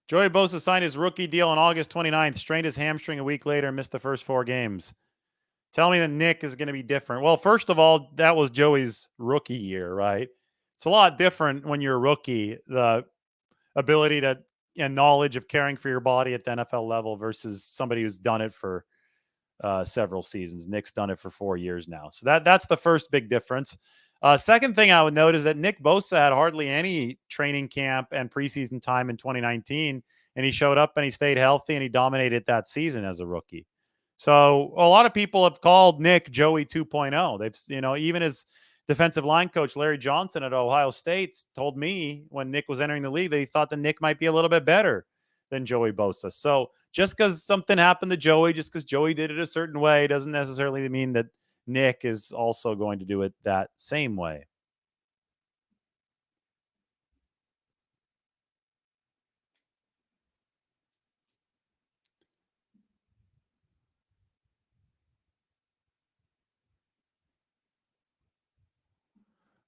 Joey Bosa signed his rookie deal on August 29th, strained his hamstring a week later, and missed the first 4 games. Tell me that Nick is going to be different. Well, first of all, that was Joey's rookie year, right? It's a lot different when you're a rookie, the ability to and knowledge of caring for your body at the NFL level versus somebody who's done it for several seasons. Nick's done it for 4 years now. So that's the first big difference. Second thing I would note is that Nick Bosa had hardly any training camp and preseason time in 2019, and he showed up and he stayed healthy and he dominated that season as a rookie. So a lot of people have called Nick Joey 2.0. They've, even his defensive line coach Larry Johnson at Ohio State told me when Nick was entering the league that he thought that Nick might be a little bit better than Joey Bosa. So just because something happened to Joey, just because Joey did it a certain way, doesn't necessarily mean that Nick is also going to do it that same way.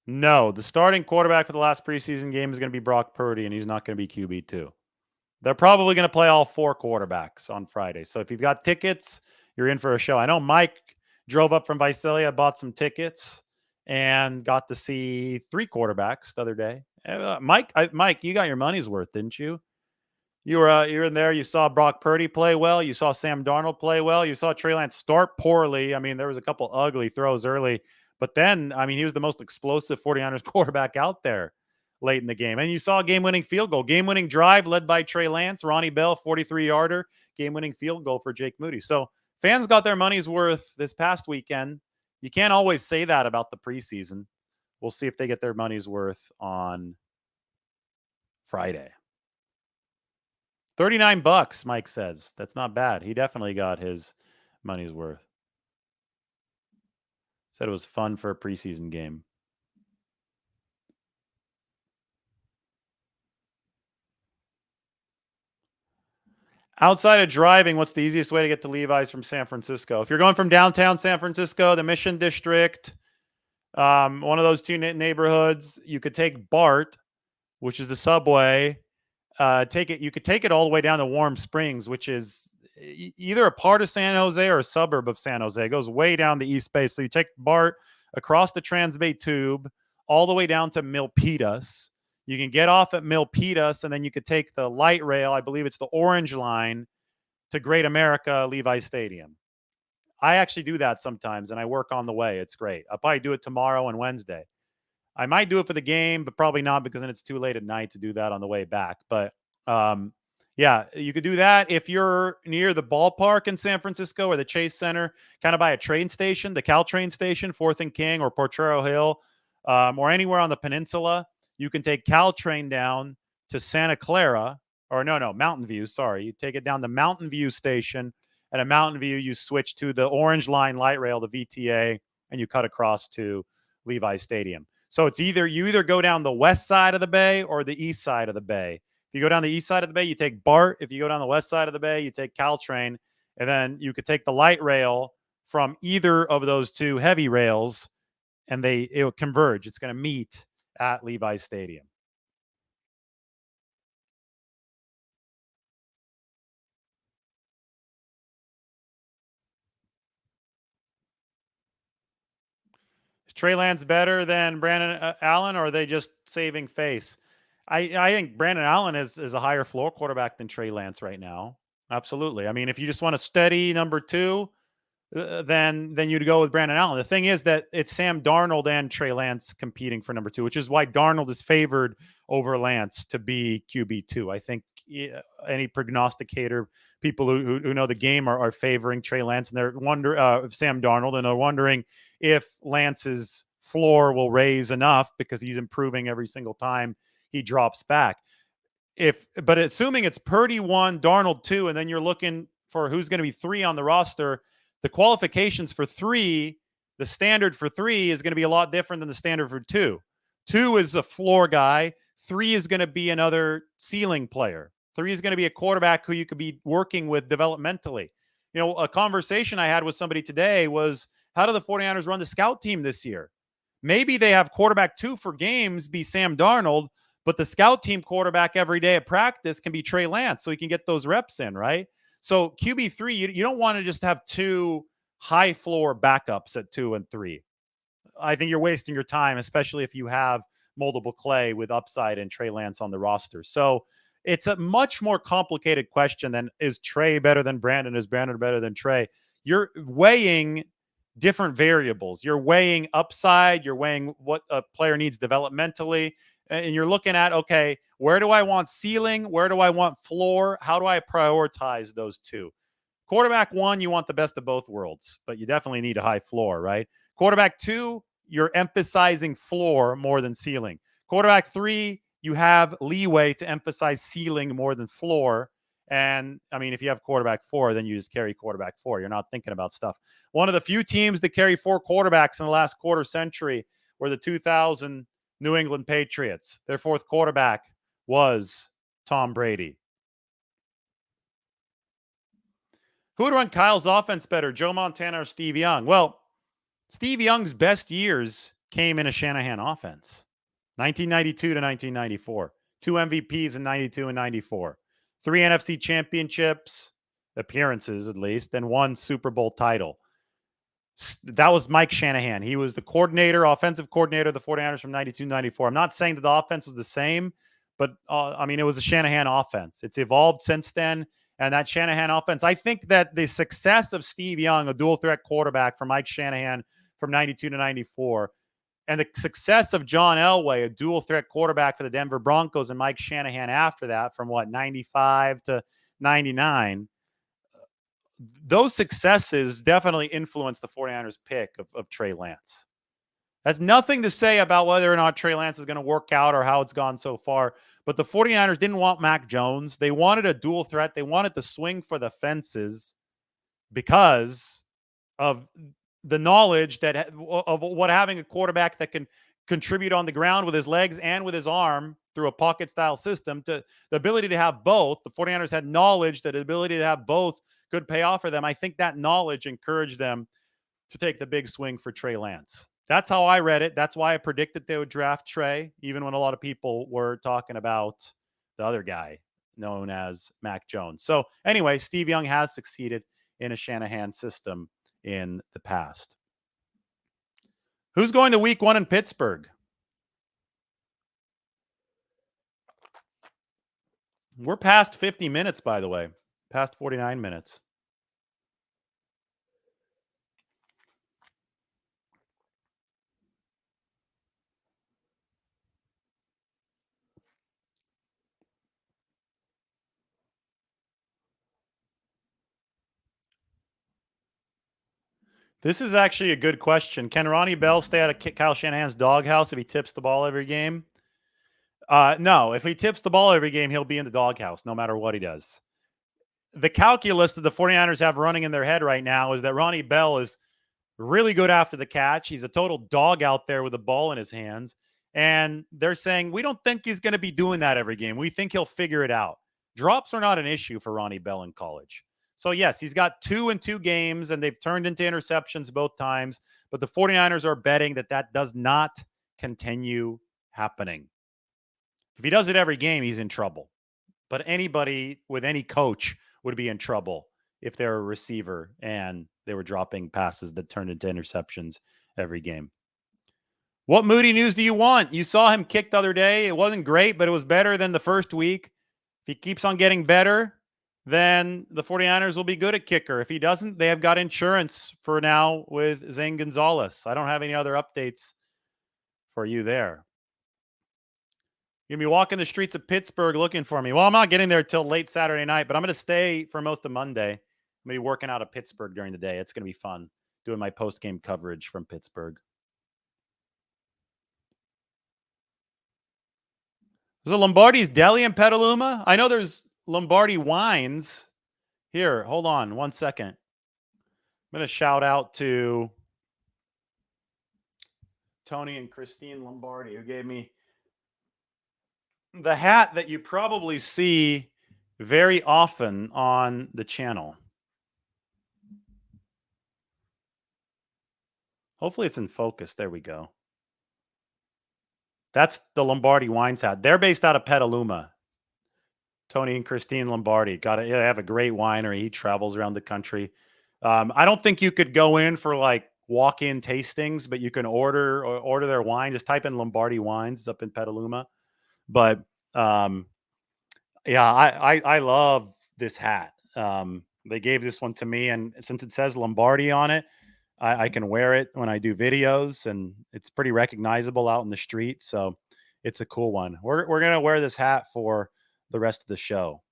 No, the starting quarterback for the last preseason game is going to be Brock Purdy, and he's not going to be QB2. They're probably going to play all four quarterbacks on Friday. So if you've got tickets, you're in for a show. I know Mike drove up from Visalia, bought some tickets, and got to see three quarterbacks the other day. Mike, you got your money's worth, didn't you? You were in there. You saw Brock Purdy play well. You saw Sam Darnold play well. You saw Trey Lance start poorly. I mean, there was a couple ugly throws early, but then, I mean, he was the most explosive 49ers quarterback out there late in the game. And you saw a game-winning field goal, game-winning drive led by Trey Lance, Ronnie Bell, 43-yarder, game-winning field goal for Jake Moody. So fans got their money's worth this past weekend. You can't always say that about the preseason. We'll see if they get their money's worth on Friday. $39, Mike says. That's not bad. He definitely got his money's worth. Said it was fun for a preseason game. Outside of driving, what's the easiest way to get to Levi's from San Francisco? If you're going from downtown San Francisco, the Mission District, one of those two neighborhoods, you could take BART, which is the subway. You could take it all the way down to Warm Springs, which is either a part of San Jose or a suburb of San Jose. It goes way down the East Bay. So you take BART across the Transbay Tube all the way down to Milpitas. You can get off at Milpitas, and then you could take the light rail. I believe it's the Orange Line to Great America Levi's Stadium. I actually do that sometimes, and I work on the way. It's great. I'll probably do it tomorrow and Wednesday. I might do it for the game, but probably not because then it's too late at night to do that on the way back. But yeah, you could do that if you're near the ballpark in San Francisco or the Chase Center, kind of by a train station, the Caltrain station, 4th and King or Potrero Hill, or anywhere on the peninsula. You can take Caltrain down to Santa Clara, or no, Mountain View. Sorry, you take it down to Mountain View station, and at Mountain View you switch to the Orange Line light rail, the VTA, and you cut across to Levi's Stadium. So it's you either go down the west side of the bay or the east side of the bay. If you go down the east side of the bay, you take BART. If you go down the west side of the bay, you take Caltrain. And then you could take the light rail from either of those two heavy rails, and it will converge. It's going to meet at Levi's Stadium. Is Trey Lance better than Brandon Allen, or are they just saving face? I think Brandon Allen is a higher floor quarterback than Trey Lance right now. Absolutely. I mean, if you just want a steady number two, then you'd go with Brandon Allen. The thing is that it's Sam Darnold and Trey Lance competing for number two, which is why Darnold is favored over Lance to be QB2. I think any prognosticator, people who know the game are favoring Trey Lance, and they're Sam Darnold, and they're wondering if Lance's floor will raise enough because he's improving every single time he drops back. But assuming it's Purdy 1, Darnold 2, and then you're looking for who's going to be 3 on the roster, the qualifications for 3, the standard for 3 is going to be a lot different than the standard for 2. 2 is a floor guy. 3 is going to be another ceiling player. 3 is going to be a quarterback who you could be working with developmentally. You know, a conversation I had with somebody today was, how do the 49ers run the scout team this year? Maybe they have quarterback 2 for games be Sam Darnold, but the scout team quarterback every day at practice can be Trey Lance, so he can get those reps in, right? So QB3, you don't want to just have 2 high floor backups at 2 and 3. I think you're wasting your time, especially if you have multiple Clay with upside and Trey Lance on the roster. So it's a much more complicated question than, is Trey better than Brandon? Is Brandon better than Trey? you're weighing different variables. You're weighing upside, you're weighing what a player needs developmentally, and you're looking at, okay, where do I want ceiling? Where do I want floor? How do I prioritize those two? Quarterback one, you want the best of both worlds, but you definitely need a high floor, right? Quarterback two, you're emphasizing floor more than ceiling. Quarterback three, you have leeway to emphasize ceiling more than floor. And I mean, if you have quarterback four, then you just carry quarterback four. You're not thinking about stuff. One of the few teams that carry four quarterbacks in the last quarter century were the 2000 New England Patriots. Their fourth quarterback was Tom Brady. Who would run Kyle's offense better, Joe Montana or Steve Young? Well, Steve Young's best years came in a Shanahan offense. 1992 to 1994. 2 MVPs in 92 and 94. 3 NFC championships, appearances at least, and 1 Super Bowl title. That was Mike Shanahan. He was the coordinator, offensive coordinator of the 49ers from 92 94. I'm not saying that the offense was the same, but I mean, it was a Shanahan offense. It's evolved since then. And that Shanahan offense, I think that the success of Steve Young, a dual threat quarterback for Mike Shanahan from 92 to 94, and the success of John Elway, a dual threat quarterback for the Denver Broncos, and Mike Shanahan after that from 95 to 99, those successes definitely influenced the 49ers pick of Trey Lance. That's nothing to say about whether or not Trey Lance is going to work out or how it's gone so far. But the 49ers didn't want Mac Jones. They wanted a dual threat. They wanted to swing for the fences because of the knowledge that of what having a quarterback that can contribute on the ground with his legs and with his arm through a pocket style system, to the ability to have both. The 49ers had knowledge that the ability to have both could pay off for them. I think that knowledge encouraged them to take the big swing for Trey Lance. That's how I read it. That's why I predicted they would draft Trey, even when a lot of people were talking about the other guy known as Mac Jones. So anyway, Steve Young has succeeded in a Shanahan system in the past. Who's going to week 1 in Pittsburgh? We're past 50 minutes, by the way, past 49 minutes. This is actually a good question. Can Ronnie Bell stay out of Kyle Shanahan's doghouse if he tips the ball every game? No. If he tips the ball every game, he'll be in the doghouse no matter what he does. The calculus that the 49ers have running in their head right now is that Ronnie Bell is really good after the catch. He's a total dog out there with the ball in his hands. And they're saying, we don't think he's going to be doing that every game. We think he'll figure it out. Drops are not an issue for Ronnie Bell in college. So, yes, he's got 2 in 2 games, and they've turned into interceptions both times. But the 49ers are betting that that does not continue happening. If he does it every game, he's in trouble. But anybody with any coach would be in trouble if they're a receiver and they were dropping passes that turned into interceptions every game. What Moody news do you want? You saw him kick the other day. It wasn't great, but it was better than the first week. If he keeps on getting better, then the 49ers will be good at kicker. If he doesn't, they have got insurance for now with Zane Gonzalez. I don't have any other updates for you there. You're going to be walking the streets of Pittsburgh looking for me. Well, I'm not getting there till late Saturday night, but I'm going to stay for most of Monday. I'm going to be working out of Pittsburgh during the day. It's going to be fun doing my post-game coverage from Pittsburgh. Is it Lombardi's Deli in Petaluma? I know there's Lombardi Wines. Here, hold on 1 second. I'm going to shout out to Tony and Christine Lombardi, who gave me the hat that you probably see very often on the channel. Hopefully it's in focus. There we go. That's the Lombardi Wines hat. They're based out of Petaluma. Tony and Christine Lombardi. They have a great winery. He travels around the country. I don't think you could go in for like walk-in tastings, but you can order their wine. Just type in Lombardi Wines up in Petaluma. But yeah, I love this hat. They gave this one to me, and since it says Lombardi on it, I can wear it when I do videos, and it's pretty recognizable out in the street. So it's a cool one. We're gonna wear this hat for the rest of the show.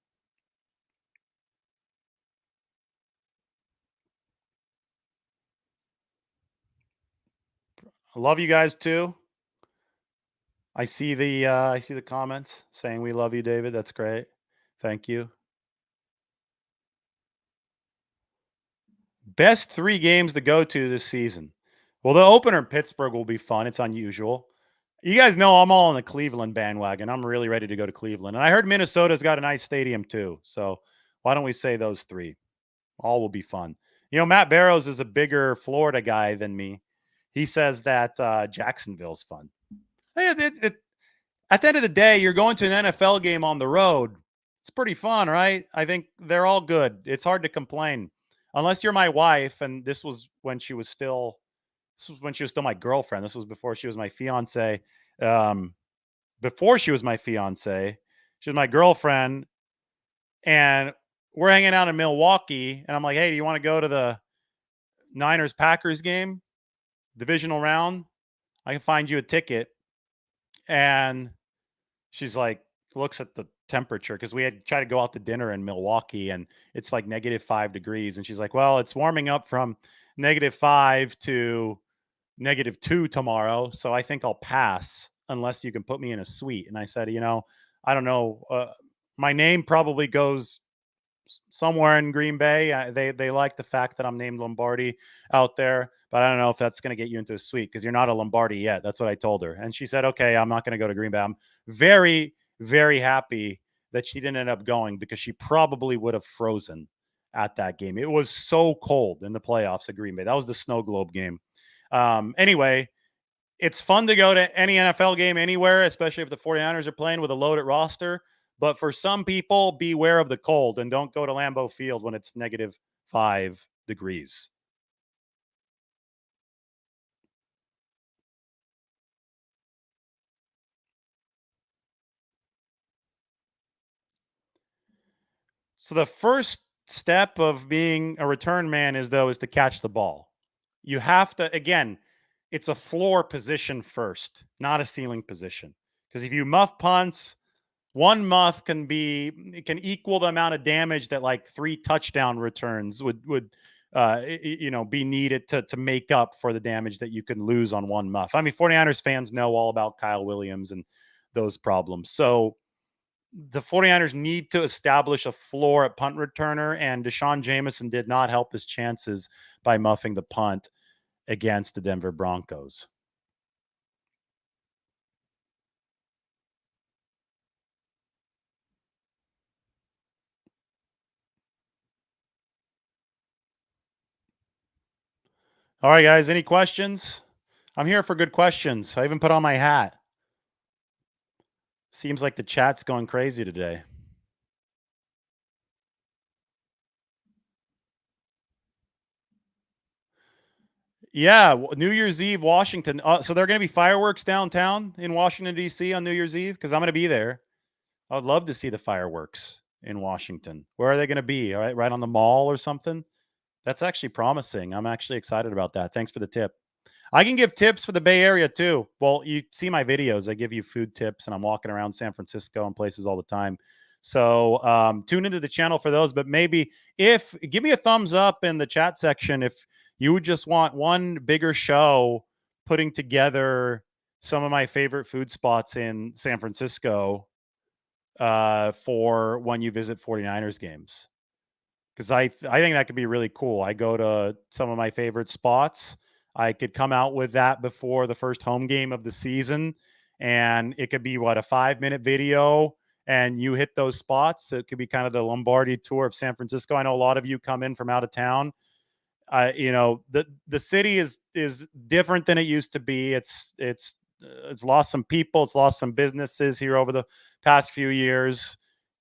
I love you guys too. I see the comments saying we love you, David. That's great. Thank you. Best 3 games to go to this season. Well, the opener in Pittsburgh will be fun. It's unusual. You guys know I'm all on the Cleveland bandwagon. I'm really ready to go to Cleveland. And I heard Minnesota's got a nice stadium too. So why don't we say those 3? All will be fun. You know, Matt Barrows is a bigger Florida guy than me. He says that Jacksonville's fun. At the end of the day, you're going to an NFL game on the road. It's pretty fun, right? I think they're all good. It's hard to complain. Unless you're my wife, and this was when she was still my girlfriend. This was before she was my fiance. Um, Before she was my fiance, she was my girlfriend, and we're hanging out in Milwaukee. And I'm like, hey, do you want to go to the Niners Packers game, divisional round? I can find you a ticket. And she's like, looks at the temperature because we had tried to go out to dinner in Milwaukee and it's like -5 degrees. And she's like, well, it's warming up from -5 to -2 tomorrow. So I think I'll pass unless you can put me in a suite. And I said, I don't know. My name probably goes somewhere in Green Bay. They like the fact that I'm named Lombardi out there, but I don't know if that's going to get you into a suite because you're not a Lombardi yet. That's what I told her, and she said, "Okay, I'm not going to go to Green Bay." I'm very, very happy that she didn't end up going because she probably would have frozen at that game. It was so cold in the playoffs at Green Bay. That was the snow globe game. Anyway, it's fun to go to any NFL game anywhere, especially if the 49ers are playing with a loaded roster. But for some people, beware of the cold and don't go to Lambeau Field when it's -5 degrees. So the first step of being a return man is to catch the ball. You have to, again, it's a floor position first, not a ceiling position. Because if you muff punts, one muff can equal the amount of damage that like 3 touchdown returns would be needed to make up for the damage that you can lose on one muff. I mean, 49ers fans know all about Kyle Williams and those problems. So the 49ers need to establish a floor at punt returner, and Deshaun Jameson did not help his chances by muffing the punt against the Denver Broncos. All right, guys, any questions? I'm here for good questions. I even put on my hat. Seems like the chat's going crazy today. Yeah, New Year's Eve, Washington. So there are going to be fireworks downtown in Washington, D.C. on New Year's Eve? Because I'm going to be there. I would love to see the fireworks in Washington. Where are they going to be? All right, right on the mall or something? That's actually promising. I'm actually excited about that. Thanks for the tip. I can give tips for the Bay Area too. Well, you see my videos. I give you food tips, and I'm walking around San Francisco and places all the time. So tune into the channel for those. But maybe if give me a thumbs up in the chat section if you would just want one bigger show putting together some of my favorite food spots in San Francisco for when you visit 49ers games. Because I think that could be really cool. I go to some of my favorite spots. I could come out with that before the first home game of the season, and it could be a 5-minute video, and you hit those spots. It could be kind of the Lombardi tour of San Francisco. I know a lot of you come in from out of town. The city is different than it used to be. It's lost some people. It's lost some businesses here over the past few years.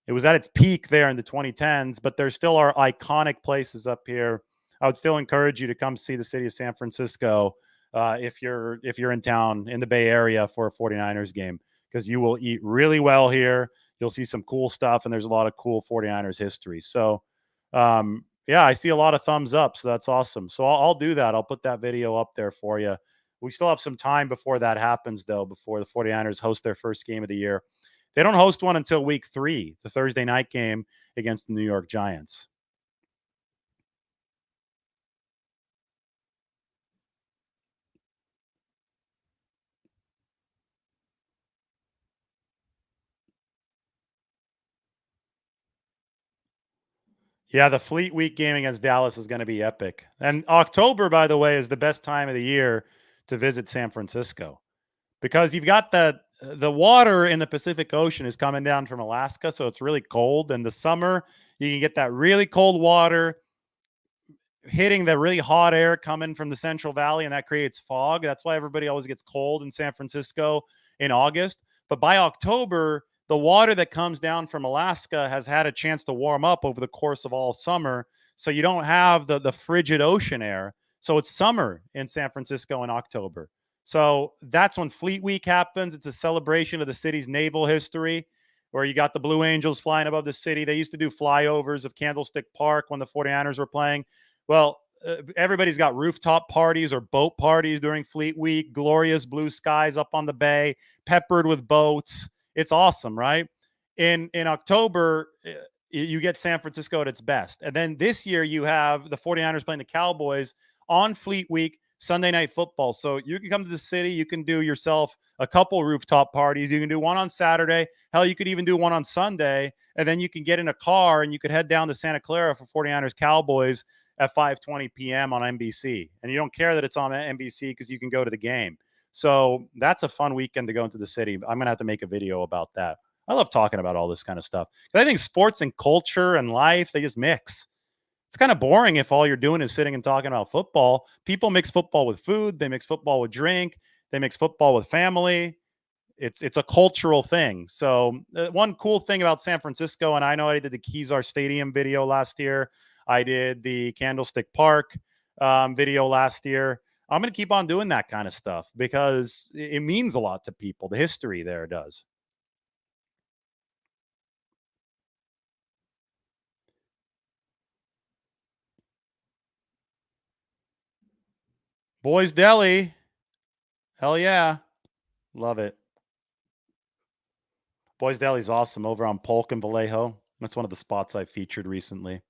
It was at its peak there in the 2010s, but there still are iconic places up here. I would still encourage you to come see the city of San Francisco if you're in town in the Bay Area for a 49ers game, because you will eat really well here. You'll see some cool stuff, and there's a lot of cool 49ers history. So Yeah, I see a lot of thumbs up, so that's awesome. So I'll do that. I'll put that video up there for you. We still have some time before that happens, though, before the 49ers host their first game of the year. They don't host one until week 3, the Thursday night game against the New York Giants. Yeah, the Fleet Week game against Dallas is going to be epic. And October, by the way, is the best time of the year to visit San Francisco because you've got the water in the Pacific Ocean is coming down from Alaska, so it's really cold. In the summer, you can get that really cold water hitting the really hot air coming from the Central Valley, and that creates fog. That's why everybody always gets cold in San Francisco in August. But by October, the water that comes down from Alaska has had a chance to warm up over the course of all summer. So you don't have the frigid ocean air. So it's summer in San Francisco in October. So that's when Fleet Week happens. It's a celebration of the city's naval history, where you got the Blue Angels flying above the city. They used to do flyovers of Candlestick Park when the 49ers were playing. Well, everybody's got rooftop parties or boat parties during Fleet Week, glorious blue skies up on the bay, peppered with boats. It's awesome, right? In October, you get San Francisco at its best. And then this year you have the 49ers playing the Cowboys on Fleet Week, Sunday night football. So you can come to the city, you can do yourself a couple rooftop parties. You can do one on Saturday. Hell, you could even do one on Sunday. And then you can get in a car and you could head down to Santa Clara for 49ers Cowboys at 5:20 p.m. on NBC. And you don't care that it's on NBC because you can go to the game. So that's a fun weekend to go into the city. I'm going to have to make a video about that. I love talking about all this kind of stuff. I think sports and culture and life, they just mix. It's kind of boring if all you're doing is sitting and talking about football. People mix football with food, they mix football with drink, they mix football with family. It's a cultural thing. So one cool thing about San Francisco, and I know I did the Kezar Stadium video last year. I did the Candlestick Park video last year. I'm going to keep on doing that kind of stuff because it means a lot to people. The history there does. Boys Deli. Hell yeah. Love it. Boys Deli's awesome over on Polk and Vallejo. That's one of the spots I featured recently.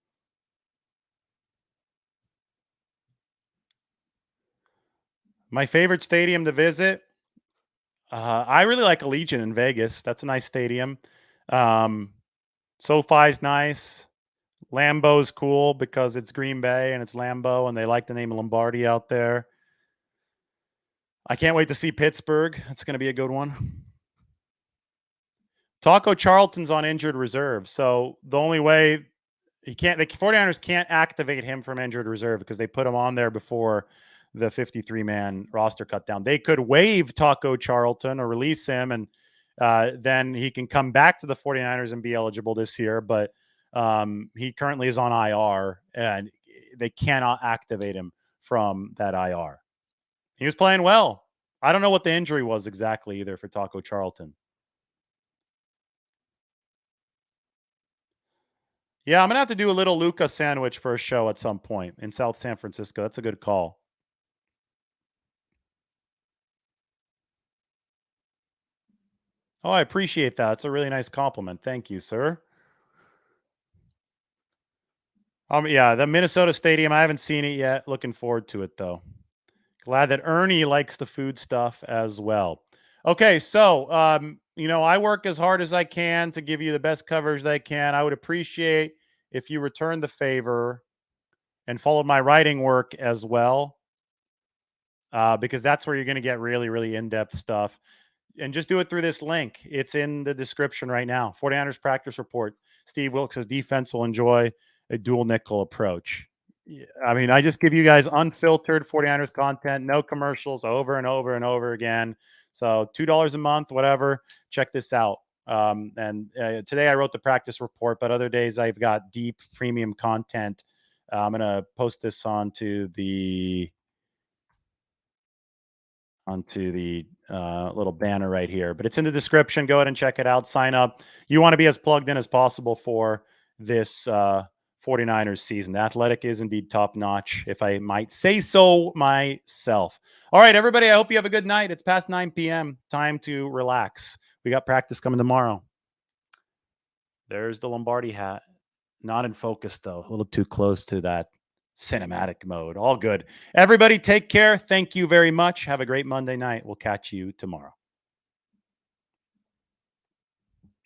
My favorite stadium to visit. I really like Allegiant in Vegas. That's a nice stadium. Um, SoFi's nice. Lambeau's cool because it's Green Bay and it's Lambeau, and they like the name Lombardi out there. I can't wait to see Pittsburgh. It's going to be a good one. Taco Charlton's on injured reserve, so the only way he can't, the 49ers can't activate him from injured reserve because they put him on there before the 53-man roster cut down. They could waive Taco Charlton or release him, and then he can come back to the 49ers and be eligible this year. But he currently is on IR, and they cannot activate him from that IR. He was playing well. I don't know what the injury was exactly either for Taco Charlton. Yeah, I'm gonna have to do a little Luca sandwich for a show at some point in South San Francisco. That's a good call. Oh, I appreciate that. It's a really nice compliment. Thank you, sir. Yeah, the Minnesota Stadium. I haven't seen it yet. Looking forward to it though. Glad that Ernie likes the food stuff as well. Okay, so I work as hard as I can to give you the best coverage that I can. I would appreciate if you return the favor and follow my writing work as well, because that's where you're going to get really, really in-depth stuff. And just do it through this link. It's in the description right now. 49ers practice report. Steve Wilkes says defense will enjoy a dual nickel approach. Yeah, I mean, I just give you guys unfiltered 49ers content, no commercials, over and over and over again. So $2 a month, whatever. Check this out. And today I wrote the practice report, but other days I've got deep premium content. I'm going to post this onto the little banner right here, but it's in the description. Go ahead and check it out. Sign up. You want to be as plugged in as possible for this 49ers season. The Athletic is indeed top notch, if I might say so myself. All right, everybody, I hope you have a good night. It's past 9 p.m. Time to relax. We got practice coming tomorrow. There's the Lombardi hat. Not in focus, though. A little too close to that cinematic mode. All good. Everybody, take care. Thank you very much. Have a great Monday night. We'll catch you tomorrow.